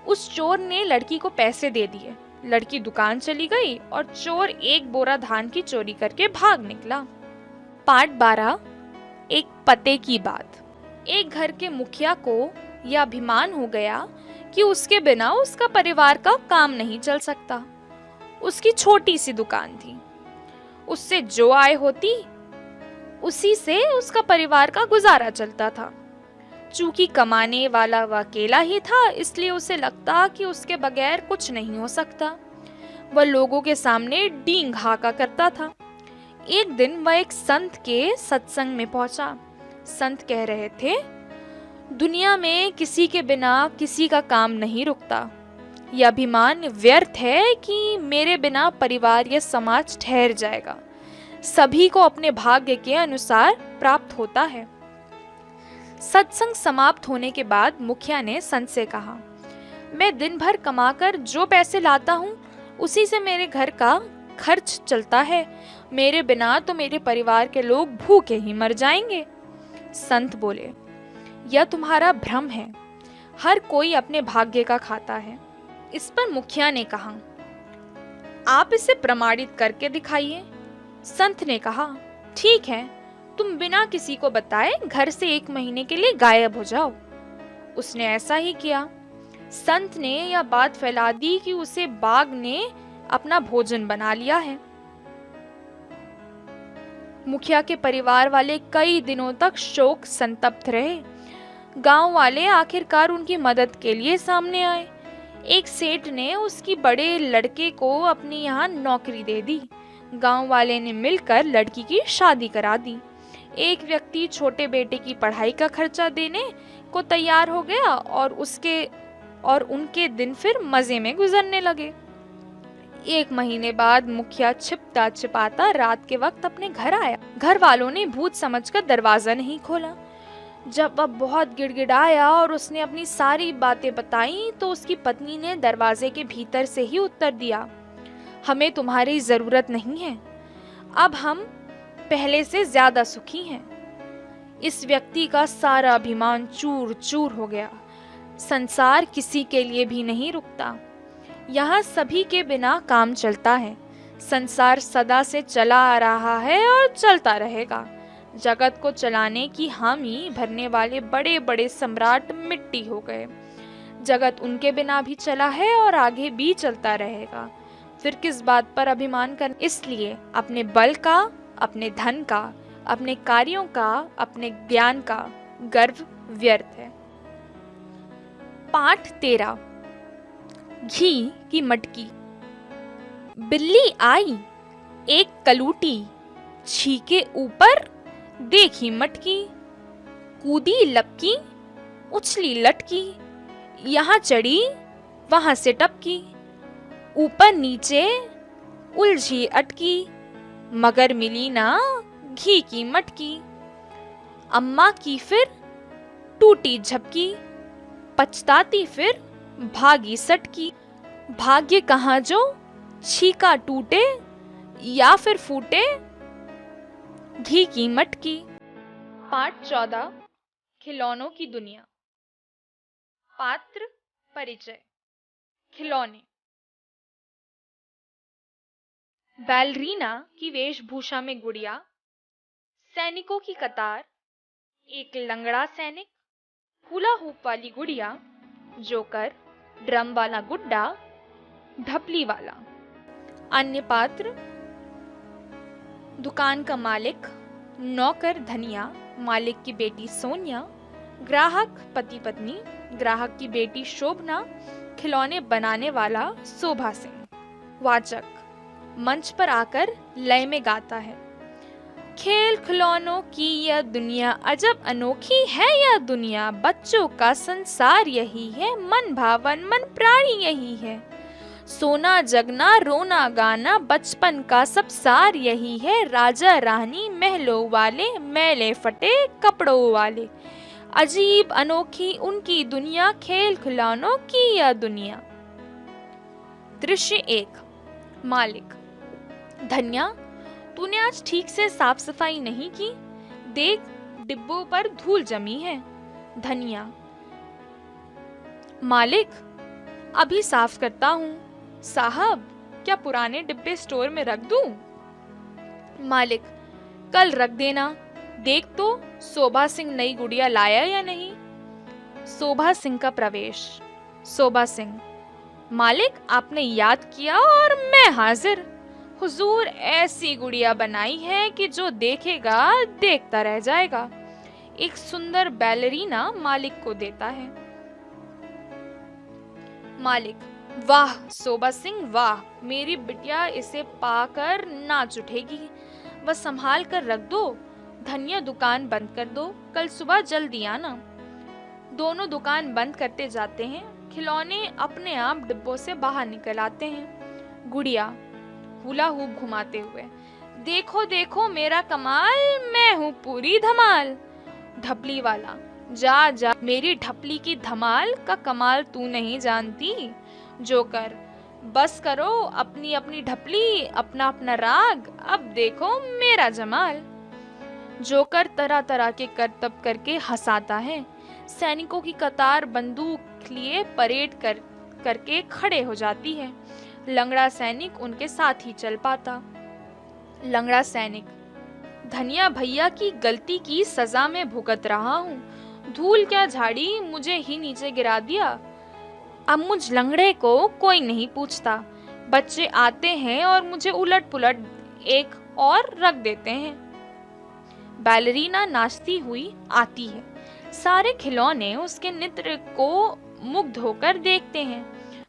उस चोर ने लड़की को पैसे दे दिए, लड़की दुकान चली गई और चोर 1 बोरा धान की चोरी करके भाग निकला। पार्ट 12। एक पते की बात। एक घर के मुखिया को यह अभिमान हो गया कि उसके बिना उसका परिवार का काम नहीं चल सकता। उसकी छोटी सी दुकान थी, उससे जो आय होती उसी से उसका परिवार का गुजारा चलता था। चूंकि कमाने वाला वह अकेला ही था, इसलिए उसे लगता कि उसके बगैर कुछ नहीं हो सकता। वह लोगों के सामने डींग हाका करता था। एक दिन वह एक संत के सत्संग में पहुंचा। संत कह रहे थे, दुनिया में किसी के बिना किसी का काम नहीं रुकता। यह अभिमान व्यर्थ है कि मेरे बिना परिवार या समाज ठहर जाएगा। सभी को अपने भाग्य के अनुसार प्राप्त होता है। सत्संग समाप्त होने के बाद मुखिया ने संत से कहा, मैं दिन भर कमाकर जो पैसे लाता हूँ उसी से मेरे घर का खर्च चलता है। मेरे बिना तो मेरे परिवार के लोग भूखे ही मर जाएंगे। संत बोले, यह तुम्हारा भ्रम है। हर कोई अपने भाग्य का खाता है। इस पर मुखिया ने कहा, आप इसे प्रमाणित करके दिखाइए। संत ने कहा, ठीक है, तुम बिना किसी को बताए घर से 1 महीने के लिए गायब हो जाओ। उसने ऐसा ही किया। संत ने यह बात फैला दी कि उसे बाघ ने अपना भोजन बना लिया है। मुखिया के परिवार वाले कई दिनों तक शोक संतप्त रहे। गांव वाले आखिरकार उनकी मदद के लिए सामने आए। एक सेठ ने उसकी बड़े लड़के को अपने यहाँ नौकरी दे दी। गांव वाले ने मिलकर लड़की की शादी करा दी। एक व्यक्ति छोटे बेटे की पढ़ाई का खर्चा देने को तैयार हो गया और उनके दिन फिर मजे में गुजरने लगे। 1 महीने बाद मुखिया छिपता छिपाता रात के वक्त अपने घर आया। घर वालों ने भूत समझकर दरवाजा नहीं खोला। जब वह बहुत गिड़गिड़ाया और उसने अपनी सारी बातें बताई तो उसकी पत्नी ने दरवाजे के भीतर से ही उत्तर दिया, हमें तुम्हारी जरूरत नहीं है। अब हम पहले से ज्यादा सुखी हैं। इस व्यक्ति का सारा अभिमान चूर चूर हो गया। संसार किसी के लिए भी नहीं रुकता। यहाँ सभी के बिना काम चलता है। संसार सदा से चला आ रहा है और चलता रहेगा। जगत को चलाने की हामी भरने वाले बड़े बड़े सम्राट मिट्टी हो गए। जगत उनके बिना भी चला है और आगे भी चलता रहेगा। फिर किस बात पर अभिमान करना? इसलिए अपने बल का, अपने धन का, अपने कार्यों का, अपने ज्ञान का गर्व व्यर्थ है। पाठ 13। घी की मटकी। बिल्ली आई एक कलूटी, छीके ऊपर देखी मटकी। कूदी लपकी, उछली लटकी, यहाँ चढ़ी वहां से टपकी। ऊपर नीचे उलझी अटकी, मगर मिली ना घी की मटकी। अम्मा की फिर टूटी झपकी, पछताती फिर भागी सटकी। भाग्य कहाँ जो छीका टूटे या फिर फूटे घी की मटकी। पाठ 14। खिलौनों की दुनिया। पात्र परिचय। खिलौने। बैलरीना की वेशभूषा में गुड़िया, सैनिकों की कतार, एक लंगड़ा सैनिक, हुला हुप वाली गुड़िया, जोकर, ड्रम वाला गुड्डा, ढपली वाला। अन्य पात्र: दुकान का मालिक, नौकर धनिया, मालिक की बेटी सोनिया, ग्राहक पति पत्नी, ग्राहक की बेटी शोभना, खिलौने बनाने वाला शोभा सिंह। वाचक मंच पर आकर लय में गाता है। खेल खिलौनों की यह दुनिया अजब अनोखी है। यह दुनिया बच्चों का संसार यही है। मन भावन मन प्राणी यही है। सोना जगना रोना गाना बचपन का सब सार यही है। राजा रानी महलों वाले, मैले फटे कपड़ों वाले, अजीब अनोखी उनकी दुनिया। खेल खिलौनों की यह दुनिया। दृश्य 1। मालिक: धन्या, तूने आज ठीक से साफ सफाई नहीं की। देख, डिब्बों पर धूल जमी है। धनिया: मालिक, अभी साफ करता हूँ। साहब, क्या पुराने डिब्बे स्टोर में रख दूं? मालिक: कल रख देना। देख तो शोभा सिंह नई गुड़िया लाया या नहीं। शोभा सिंह का प्रवेश। शोभा सिंह, मालिक आपने याद किया और मैं हाजिर। हुजूर ऐसी गुड़िया बनाई है कि जो देखेगा देखता रह जाएगा। एक सुंदर बैलरीना मालिक को देता है। मालिक, वाह शोभा सिंह वाह, मेरी बिटिया इसे पाकर नाच उठेगी। वह संभाल कर रख दो। धनिया दुकान बंद कर दो, कल सुबह जल्दी आना। दोनों दुकान बंद करते जाते हैं। खिलौने अपने आप डिब्बों से बाहर निकल आते हैं। गुड़िया हुला हुप घुमाते हुए, देखो देखो मेरा कमाल, मैं हूँ पूरी धमाल। ढपली वाला, जा जा, मेरी ढपली की धमाल का कमाल तू नहीं जानती। जोकर, बस करो अपनी अपनी ढपली, अपना अपना राग, अब देखो मेरा जमाल। जोकर तरह तरह के करतब करके हंसाता है। सैनिकों की कतार बंदूक लिए परेड करके खड़े हो जाती है। लंगड़ा सैनिक उनके साथ ही चल पाता। लंगड़ा सैनिक, धनिया भैया की गलती की सजा में भुगत रहा हूँ। धूल क्या झाड़ी, मुझे ही नीचे गिरा दिया। अब मुझ लंगड़े को कोई नहीं पूछता। बच्चे आते हैं और मुझे उलट पुलट एक और रख देते हैं। बैलरीना नाचती हुई आती है। सारे खिलौने उसके नृत्य को मुग्ध होकर देखते हैं।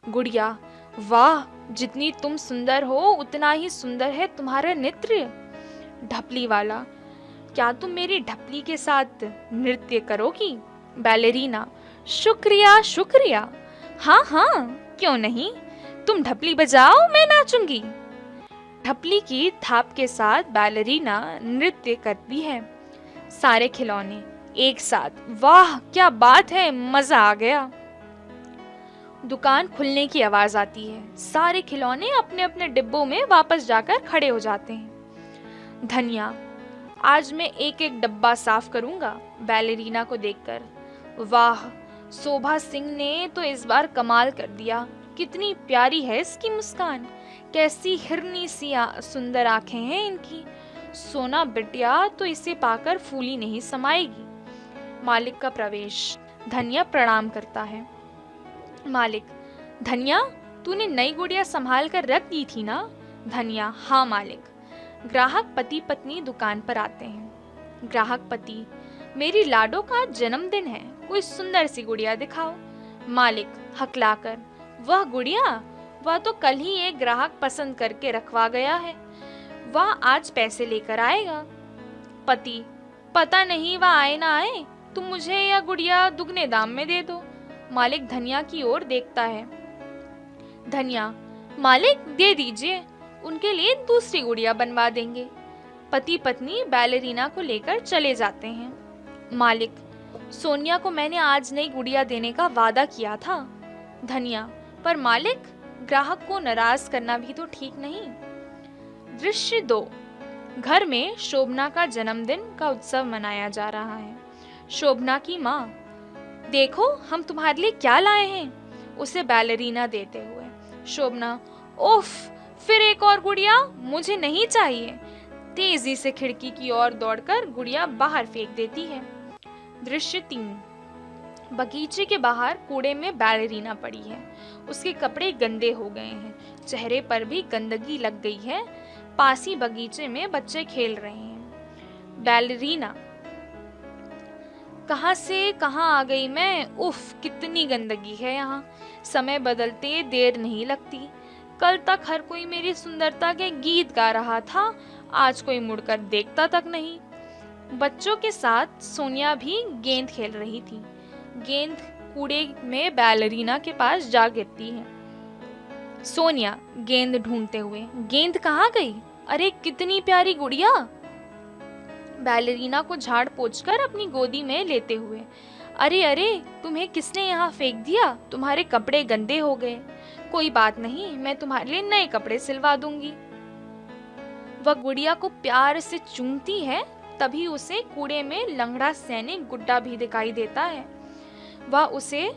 गुड़िया, वाह, जितनी तुम सुंदर हो उतना ही सुंदर है तुम्हारा नृत्य। ढपली वाला, क्या तुम मेरी ढपली के साथ नृत्य करोगी? बैलरीना, शुक्रिया शुक्रिया, हाँ हाँ क्यों नहीं, तुम ढपली बजाओ मैं नाचूंगी। ढपली की थाप के साथ बैलरीना नृत्य करती है। सारे खिलौने एक साथ, वाह क्या बात है, मजा आ गया। दुकान खुलने की आवाज आती है। सारे खिलौने अपने अपने डिब्बों में वापस जाकर खड़े हो जाते हैं। धनिया, आज मैं एक एक डब्बा साफ करूंगा। बैलरीना को देखकर, वाह शोभा सिंह ने तो इस बार कमाल कर दिया। कितनी प्यारी है इसकी मुस्कान, कैसी हिरनी सी सुंदर आंखें हैं इनकी। सोना बिटिया तो इसे पाकर फूली नहीं समाएगी। मालिक का प्रवेश। धनिया प्रणाम करता है। मालिक, धनिया तूने नई गुड़िया संभाल कर रख दी थी ना? धनिया, हाँ मालिक। ग्राहक पति पत्नी दुकान पर आते हैं। ग्राहक पति, मेरी लाडो का जन्मदिन है, कोई सुंदर सी गुड़िया दिखाओ। मालिक हकलाकर, वह गुड़िया, वह तो कल ही एक ग्राहक पसंद करके रखवा गया है, वह आज पैसे लेकर आएगा। पति, पता नहीं वह आए ना आए, तुम मुझे यह गुड़िया दुगने दाम में दे दो। मालिक धनिया की ओर देखता है। धनिया, मालिक दे दीजिए, उनके लिए दूसरी गुड़िया बनवा देंगे। पति पत्नी बैलरीना को लेकर चले जाते हैं। मालिक, सोनिया को मैंने आज नई गुड़िया देने का वादा किया था। धनिया, पर मालिक ग्राहक को नाराज करना भी तो ठीक नहीं। दृश्य 2। घर में शोभना का जन्मदिन का उत्सव मनाया जा रहा है। शोभना की माँ, देखो हम तुम्हारे लिए क्या लाए हैं, उसे बैलरीना देते हुए। शोभना, उफ, फिर एक और गुड़िया, मुझे नहीं चाहिए। तेजी से खिड़की की ओर दौड़कर गुड़िया बाहर फेंक देती है। दृश्य 3। बगीचे के बाहर कूड़े में बैलरीना पड़ी है। उसके कपड़े गंदे हो गए हैं, चेहरे पर भी गंदगी लग गई है। पास ही बगीचे में बच्चे खेल रहे हैं। बैलरीना, कहाँ से कहाँ आ गई मैं, उफ कितनी गंदगी है यहाँ। समय बदलते देर नहीं लगती। कल तक हर कोई मेरी सुंदरता के गीत गा रहा था, आज कोई मुड़कर देखता तक नहीं। बच्चों के साथ सोनिया भी गेंद खेल रही थी। गेंद कूड़े में बैलरीना के पास जा गिरती है। सोनिया गेंद ढूंढते हुए, गेंद कहाँ गई? अरे कितनी प्यारी गुड़िया। बैलरीना को झाड़ पोंछकर अपनी गोदी में लेते हुए, अरे अरे तुम्हें किसने यहाँ फेंक दिया, तुम्हारे कपड़े गंदे हो गए। कोई बात नहीं, मैं तुम्हारे लिए नए कपड़े सिलवा दूंगी। वह गुड़िया को प्यार से चूमती है, तभी उसे कूड़े में लंगड़ा सैनिक गुड्डा भी दिखाई देता है। वह उसे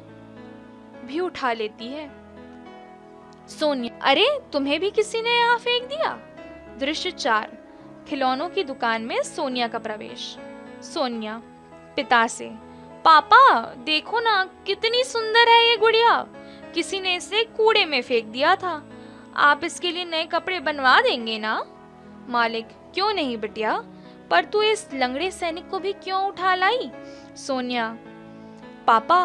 भी उठा लेती है। सोनिया, अरे तुम्हें भी किसी ने यहाँ फेंक दिया। दृश्य 4। खिलौनों की दुकान में सोनिया का प्रवेश। सोनिया पिता से, पापा देखो ना, कितनी सुंदर है ये गुड़िया, किसी ने इसे कूड़े में फेंक दिया था, आप इसके लिए नए कपड़े बनवा देंगे ना? मालिक, क्यों नहीं बिटिया, पर तू इस लंगड़े सैनिक को भी क्यों उठा लाई? सोनिया, पापा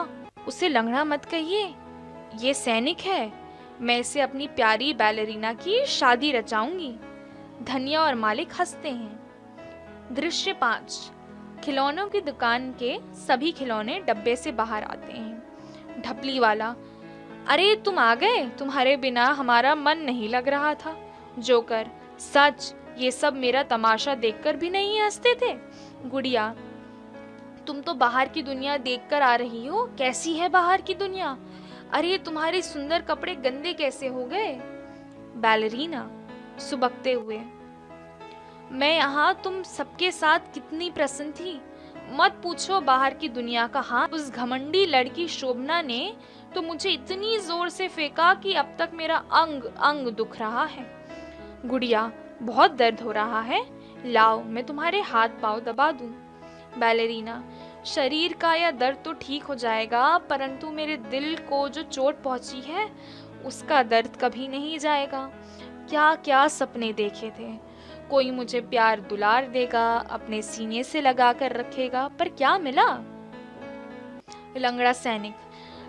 उसे लंगड़ा मत कहिए, ये सैनिक है, मैं इसे अपनी प्यारी बैलरीना की शादी रचाऊंगी। धनिया और मालिक हंसते हैं। दृश्य 5। खिलौनों की दुकान के सभी खिलौने डब्बे से बाहर आते हैं। ढपली वाला, अरे तुम आ गए, तुम्हारे बिना हमारा मन नहीं लग रहा था। जोकर, सच, ये सब मेरा तमाशा देखकर भी नहीं हंसते थे। गुड़िया, तुम तो बाहर की दुनिया देखकर आ रही हो, कैसी है बाहर की दुनिया? अरे तुम्हारे सुंदर कपड़े गंदे कैसे हो गए? बैलरीना सुबकते हुए, मैं यहाँ तुम सबके साथ कितनी प्रसन्न थी, मत पूछो बाहर की दुनिया का हाल। उस घमंडी लड़की शोभना ने तो मुझे इतनी जोर से फेंका कि अब तक मेरा अंग अंग दुख रहा है। गुड़िया, बहुत दर्द हो रहा है, लाओ मैं तुम्हारे हाथ पांव दबा दूं। बैलरीना, शरीर का यह दर्द तो ठीक हो जाएगा, परंतु मेरे दिल को जो चोट पहुंची है उसका दर्द कभी नहीं जाएगा। क्या क्या सपने देखे थे, कोई मुझे प्यार दुलार देगा, अपने सीने से लगा कर रखेगा, पर क्या मिला? लंगड़ा सैनिक,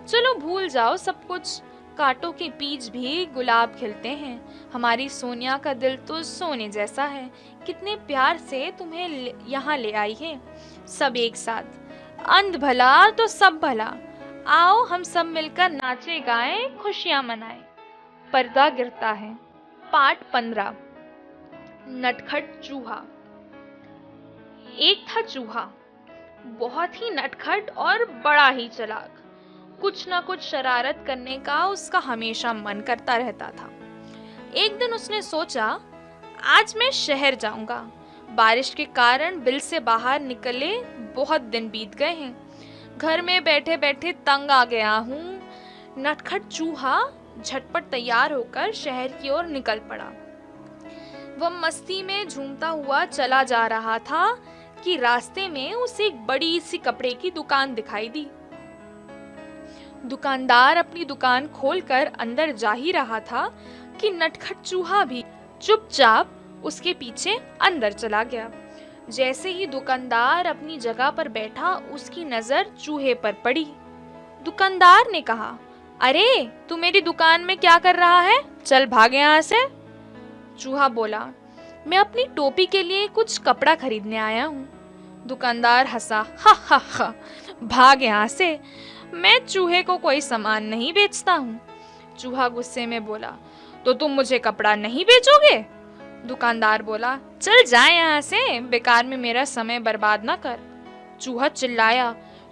चलो भूल जाओ सब कुछ, कांटों के बीच भी गुलाब खिलते हैं। हमारी सोनिया का दिल तो सोने जैसा है, कितने प्यार से तुम्हें यहाँ ले आई है, सब एक साथ। अंध भला तो सब भला, आओ हम सब मिलकर नाचे गाएं, खुशियां मनाएं। पर्दा गिरता है। पाठ 15। नटखट चूहा। एक था चूहा, बहुत ही नटखट और बड़ा ही चालाक। कुछ ना कुछ शरारत करने का उसका हमेशा मन करता रहता था। एक दिन उसने सोचा, आज मैं शहर जाऊंगा। बारिश के कारण बिल से बाहर निकले बहुत दिन बीत गए हैं, घर में बैठे बैठे तंग आ गया हूँ। नटखट चूहा झटपट तैयार होकर शहर की ओर निकल पड़ा। वह मस्ती में झूमता हुआ चला जा रहा था कि रास्ते में उसे एक बड़ी सी कपड़े की दुकान दिखाई दी। दुकानदार अपनी दुकान खोलकर अंदर जा ही रहा था कि नटखट चूहा भी चुपचाप उसके पीछे अंदर चला गया। जैसे ही दुकानदार अपनी जगह पर बैठा, उसकी नजर चूहे पर पड़ी। दुकानदार ने कहा, अरे तू मेरी दुकान में क्या कर रहा है, चल भाग यहाँ से। चूहा बोला, मैं अपनी टोपी के लिए कुछ कपड़ा खरीदने आया हूँ। दुकानदार हंसा, हा हा हा, भाग यहाँ से, मैं चूहे को कोई सामान नहीं बेचता हूँ। चूहा गुस्से में बोला, तो तुम मुझे कपड़ा नहीं बेचोगे? दुकानदार बोला, चल जा यहाँ से, बेकार में मेरा समय बर्बाद ना कर। चूहा चिल्लाया,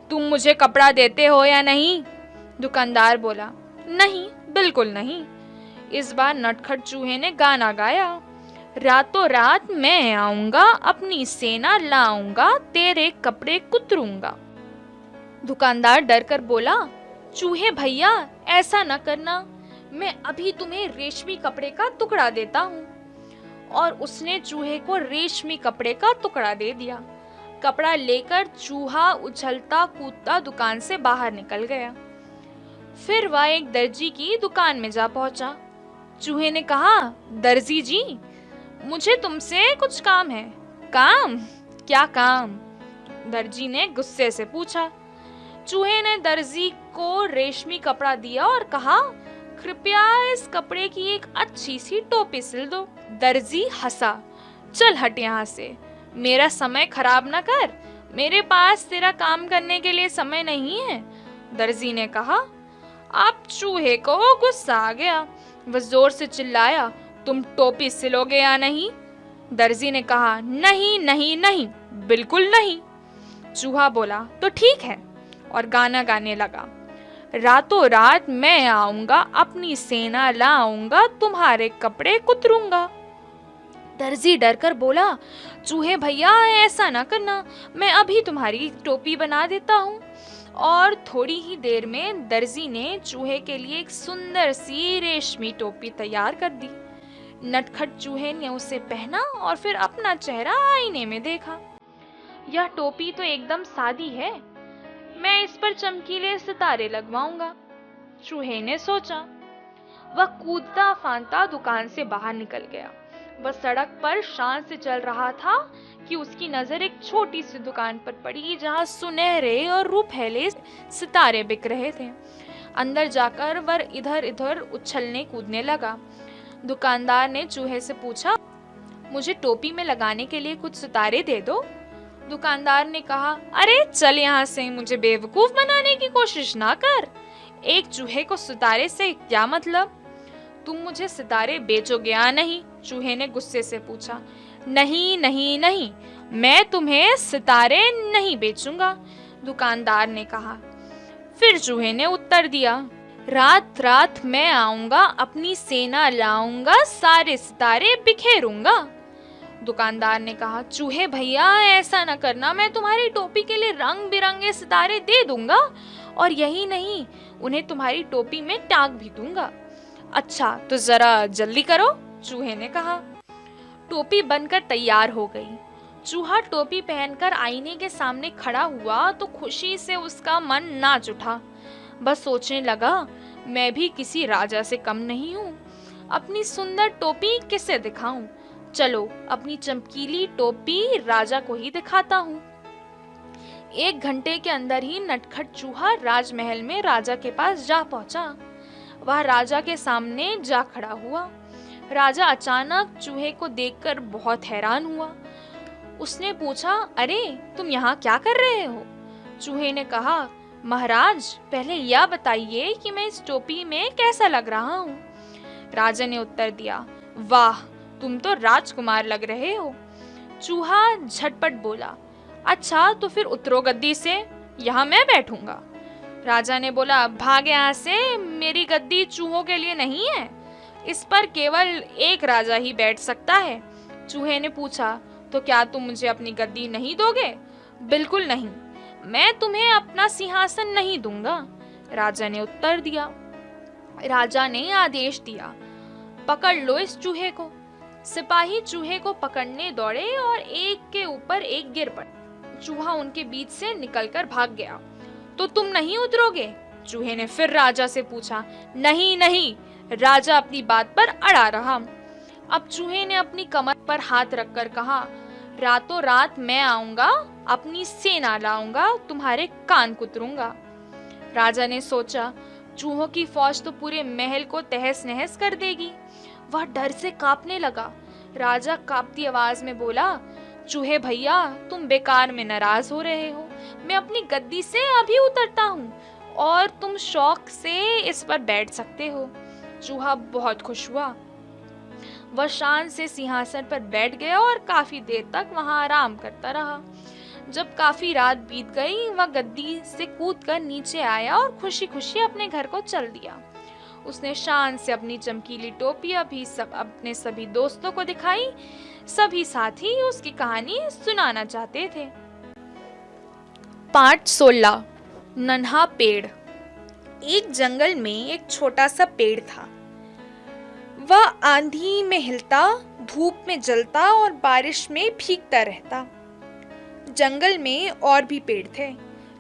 तुम मुझे कपड़ा देते हो या नहीं? दुकानदार बोला, नहीं, बिल्कुल नहीं। इस बार नटखट चूहे ने गाना गाया, रातों रात मैं आऊंगा, अपनी सेना लाऊंगा, तेरे कपड़े कुतरूंगा। दुकानदार डर कर बोला, चूहे भैया ऐसा न करना, मैं अभी तुम्हें रेशमी कपड़े का टुकड़ा देता हूँ। और उसने चूहे को रेशमी कपड़े का टुकड़ा दे दिया। कपड़ा लेकर चूहा उछलता कूदता दुकान से बाहर निकल गया। फिर वह एक दर्जी की दुकान में जा पहुंचा। चूहे ने कहा, दर्जी जी, मुझे तुमसे कुछ काम है। काम? क्या काम? दर्जी ने गुस्से से पूछा। चूहे ने दर्जी को रेशमी कपड़ा दिया और कहा, कृपया इस कपड़े की एक अच्छी सी टोपी सिल दो। दर्जी हंसा, चल हट यहाँ से, मेरा समय खराब न कर, मेरे पास तेरा काम करने के लिए समय नहीं है। दर्जी ने कहा। अब चूहे को गुस्सा आ गया, वह जोर से चिल्लाया, तुम टोपी सिलोगे या नहीं? दर्जी ने कहा, नहीं नहीं नहीं, बिल्कुल नहीं। चूहा बोला, तो ठीक है, और गाना गाने लगा, रातों रात मैं आऊंगा, अपनी सेना लाऊंगा, तुम्हारे कपड़े कुतरूंगा। दर्जी डर कर बोला, चूहे भैया ऐसा ना करना, मैं अभी तुम्हारी टोपी बना देता हूँ। और थोड़ी ही देर में दर्जी ने चूहे के लिए एक सुंदर सी रेशमी टोपी तैयार कर दी। नटखट चूहे ने उसे पहना और फिर अपना चेहरा आईने में देखा। यह टोपी तो एकदम सादी है, मैं इस पर चमकीले सितारे लगवाऊंगा। चूहे ने सोचा। वह कूदता फांदता दुकान से बाहर निकल गया। वह सड़क पर शान से चल रहा था कि उसकी नजर एक छोटी सी दुकान पर पड़ी जहां सुनहरे और रूपहले सितारे बिक रहे थे। अंदर जाकर वह इधर इधर उछलने कूदने लगा। दुकानदार ने चूहे से पूछा, मुझे टोपी में लगाने के लिए कुछ सितारे दे दो। दुकानदार ने कहा, अरे चल यहाँ से, मुझे बेवकूफ बनाने की कोशिश ना कर। एक चूहे को सितारे से क्या मतलब? तुम मुझे सितारे बेचोगे या नहीं? चूहे ने गुस्से से पूछा। नहीं नहीं नहीं, मैं तुम्हें सितारे नहीं बेचूंगा, दुकानदार ने कहा। फिर चूहे ने उत्तर दिया, रात रात मैं आऊंगा, अपनी सेना लाऊंगा, सारे सितारे बिखेरूंगा। दुकानदार ने कहा, चूहे भैया ऐसा न करना, मैं तुम्हारी टोपी के लिए रंग बिरंगे सितारे दे दूंगा और यही नहीं, उन्हें तुम्हारी टोपी में टांग भी दूंगा। अच्छा तो जरा जल्दी करो, चूहे ने कहा। टोपी बनकर तैयार हो गई। चूहा टोपी पहनकर आईने के सामने खड़ा हुआ तो खुशी से उसका मन नाच उठा। बस सोचने लगा, मैं भी किसी राजा से कम नहीं हूँ। अपनी सुंदर टोपी किसे दिखाऊं? चलो अपनी चमकीली टोपी राजा को ही दिखाता हूँ। 1 घंटे के अंदर ही नटखट चूहा राजमहल में राजा के पास जा पहुंचा। वह राजा के सामने जा खड़ा हुआ। राजा अचानक चूहे को देखकर बहुत हैरान हुआ। उसने पूछा, अरे तुम यहाँ क्या कर रहे हो? चूहे ने कहा, महाराज पहले यह बताइए कि मैं इस टोपी में कैसा लग रहा हूँ। राजा ने उत्तर दिया, वाह तुम तो राजकुमार लग रहे हो। चूहा झटपट बोला, अच्छा तो फिर उतरो गद्दी से, यहाँ मैं बैठूंगा। राजा ने बोला, भाग यहाँ से, मेरी गद्दी चूहों के लिए नहीं है, इस पर केवल एक राजा ही बैठ सकता है। चूहे ने पूछा, तो क्या तुम मुझे अपनी गद्दी नहीं दोगे? बिल्कुल नहीं, मैं तुम्हें अपना सिंहासन नहीं दूंगा, राजा ने उत्तर दिया। राजा ने आदेश दिया, पकड़ लो इस चूहे को। सिपाही चूहे को पकड़ने दौड़े और एक के ऊपर एक गिर पड़े। चूहा उनके बीच से निकलकर भाग गया। तो तुम नहीं उतरोगे? चूहे ने फिर राजा से पूछा। नहीं नहीं, राजा अपनी बात पर अड़ा रहा। अब चूहे ने अपनी कमर पर हाथ रखकर कहा, रातों रात मैं आऊंगा, अपनी सेना लाऊंगा, तुम्हारे कान कुतरूंगा। राजा ने सोचा, चूहों की फौज तो पूरे महल को तहस नहस कर देगी। वह डर से कांपने लगा। राजा कांपती आवाज में बोला, चूहे भैया तुम बेकार में नाराज हो रहे हो, मैं अपनी गद्दी से अभी उतरता हूँ और तुम शौक से इस पर बैठ सकते हो। चूहा बहुत खुश हुआ। वह शान से सिंहासन पर बैठ गया और काफी देर तक वहां आराम करता रहा। जब काफी रात बीत गई, वह गद्दी से कूदकर नीचे आया और खुशी खुशी अपने घर को चल दिया। उसने शान से अपनी चमकीली टोपी अपने सभी दोस्तों को दिखाई। सभी साथी उसकी कहानी सुनाना चाहते थे। पार्ट 16, नन्हा पेड़। एक जंगल में एक छोटा सा पेड़ था। वह आंधी में हिलता, धूप में जलता और बारिश में भीगता रहता। जंगल में और भी पेड़ थे,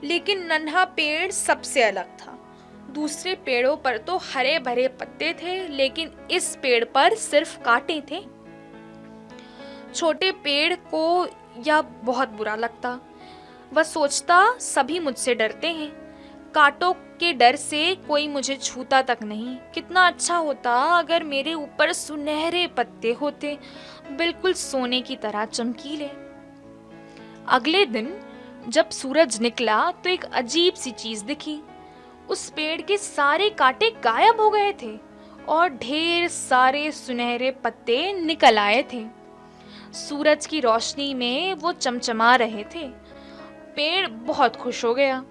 लेकिन नन्हा पेड़ सबसे अलग था। दूसरे पेड़ों पर तो हरे भरे पत्ते थे, लेकिन इस पेड़ पर सिर्फ कांटे थे। छोटे पेड़ को यह बहुत बुरा लगता। वह सोचता, सभी मुझसे डरते हैं, कांटों के डर से कोई मुझे छूता तक नहीं। कितना अच्छा होता अगर मेरे ऊपर सुनहरे पत्ते होते, बिल्कुल सोने की तरह चमकीले। अगले दिन जब सूरज निकला तो एक अजीब सी चीज दिखी। उस पेड़ के सारे कांटे गायब हो गए थे और ढेर सारे सुनहरे पत्ते निकल आए थे। सूरज की रोशनी में वो चमचमा रहे थे। पेड़ बहुत खुश हो गया।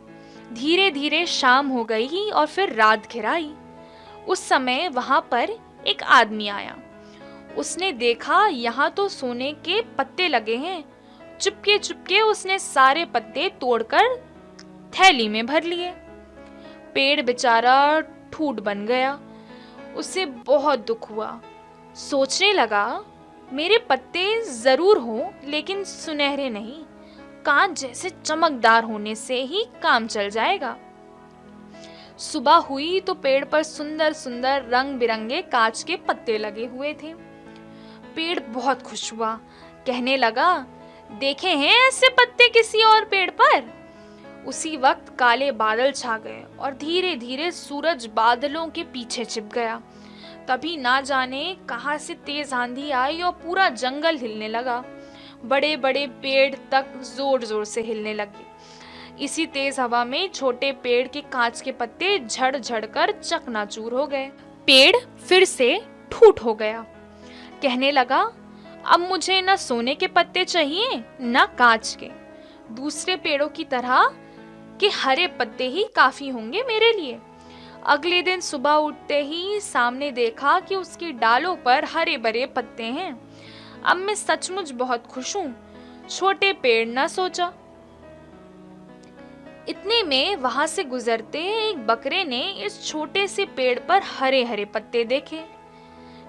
धीरे धीरे शाम हो गई और फिर रात घिर आई। उस समय वहां पर एक आदमी आया। उसने देखा यहाँ तो सोने के पत्ते लगे हैं। चुपके चुपके उसने सारे पत्ते तोड़कर थैली में भर लिए। पेड़ बेचारा ठूठ बन गया। उसे बहुत दुख हुआ। सोचने लगा, मेरे पत्ते जरूर हों लेकिन सुनहरे नहीं, कांच जैसे चमकदार होने से ही काम चल जाएगा। सुबह हुई तो पेड़ पर सुंदर सुंदर रंग बिरंगे कांच के पत्ते लगे हुए थे। पेड़ बहुत खुश हुआ, कहने लगा, देखे हैं ऐसे पत्ते किसी और पेड़ पर। उसी वक्त काले बादल छा गए और धीरे धीरे सूरज बादलों के पीछे छिप गया। तभी ना जाने कहां से तेज आंधी आई और पूरा जंगल हिलने लगा। बड़े बड़े पेड़ तक जोर जोर से हिलने लगे। इसी तेज हवा में छोटे पेड़ के कांच के पत्ते झड़ झड़ कर चकनाचूर हो गए। पेड़ फिर से ठूठ हो गया, कहने लगा, अब मुझे न सोने के पत्ते चाहिए न कांच के। दूसरे पेड़ों की तरह के हरे पत्ते ही काफी होंगे मेरे लिए। अगले दिन सुबह उठते ही सामने देखा कि उसकी डालों पर हरे भरे पत्ते हैं। अब मैं सचमुच बहुत खुश हूँ, छोटे पेड़ न सोचा। इतने में वहां से गुजरते एक बकरे ने इस छोटे से पेड़ पर हरे हरे पत्ते देखे।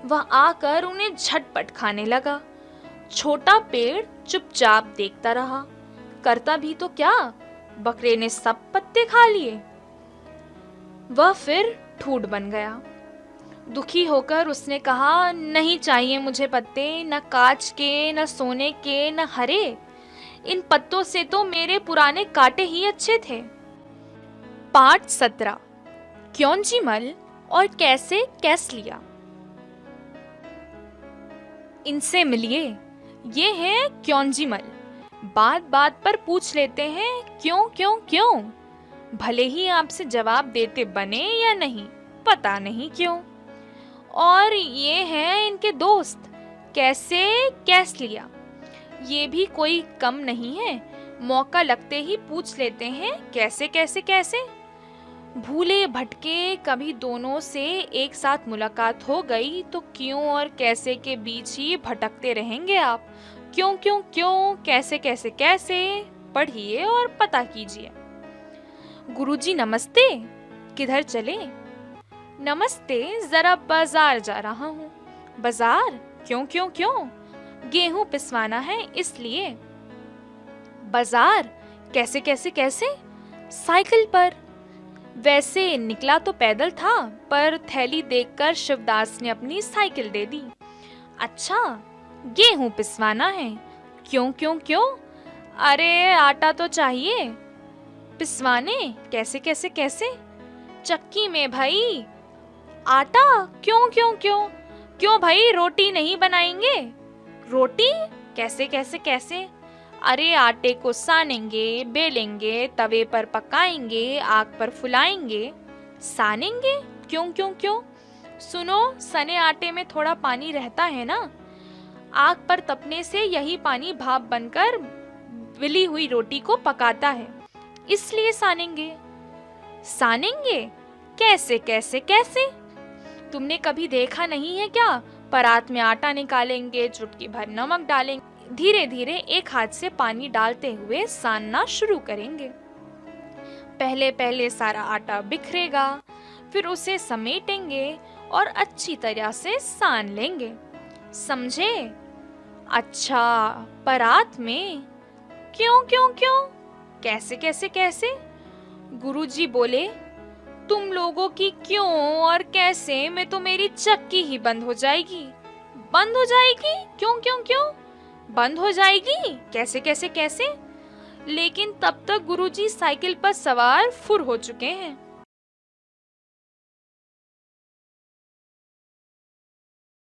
वह आकर उन्हें झटपट खाने लगा। छोटा पेड़ चुपचाप देखता रहा। करता भी तो क्या, बकरे ने सब पत्ते खा लिए। वह फिर ठूठ बन गया। दुखी होकर उसने कहा, नहीं चाहिए मुझे पत्ते, न कांच के, न सोने के, न हरे। इन पत्तों से तो मेरे पुराने कांटे ही अच्छे थे। पाठ 17 क्योंजीमल और कैसे कैस लिया। इनसे मिलिए, ये है क्योंजीमल। बात बात पर पूछ लेते हैं क्यों क्यों क्यों। भले ही आपसे जवाब देते बने या नहीं, पता नहीं क्यों। और ये हैं इनके दोस्त कैसे कैस लिया। ये भी कोई कम नहीं है, मौका लगते ही पूछ लेते हैं कैसे कैसे कैसे। भूले भटके कभी दोनों से एक साथ मुलाकात हो गई तो क्यों और कैसे के बीच ही भटकते रहेंगे आप। क्यों क्यों क्यों, कैसे कैसे कैसे पढ़िए और पता कीजिए। गुरुजी नमस्ते, किधर चले? नमस्ते, जरा बाजार जा रहा हूँ। बाजार? क्यों क्यों क्यों? गेहूं पिसवाना है इसलिए। बाजार? कैसे कैसे कैसे? साइकिल पर। वैसे निकला तो पैदल था, पर थैली देखकर शिवदास ने अपनी साइकिल दे दी। अच्छा, गेहूं पिसवाना है? क्यों क्यों क्यों? अरे आटा तो चाहिए। पिसवाने? कैसे कैसे कैसे? चक्की में भाई। आटा? क्यों क्यों क्यों? क्यों भाई, रोटी नहीं बनाएंगे? रोटी? कैसे कैसे कैसे? अरे आटे को सानेंगे, बेलेंगे, तवे पर पकाएंगे, आग पर फुलाएंगे। सानेंगे? क्यों क्यों क्यों? सुनो, सने आटे में थोड़ा पानी रहता है ना, आग पर तपने से यही पानी भाप बनकर विली हुई रोटी को पकाता है, इसलिए सानेंगे। सानेंगे? कैसे कैसे कैसे? तुमने कभी देखा नहीं है क्या? परात में आटा निकालेंगे, चुटकी भर नमक डालेंगे, धीरे धीरे एक हाथ से पानी डालते हुए सानना शुरू करेंगे। पहले पहले सारा आटा बिखरेगा, फिर उसे समेटेंगे और अच्छी तरह से सान लेंगे। समझे? अच्छा, परात में? क्यों क्यों क्यों? कैसे कैसे कैसे? गुरुजी बोले, तुम लोगों की क्यों और कैसे में तो मेरी चक्की ही बंद हो जाएगी। बंद हो जाएगी? क्यों क्यों क्यों? बंद हो जाएगी? कैसे कैसे कैसे? लेकिन तब तक गुरुजी साइकिल पर सवार फुर हो चुके हैं।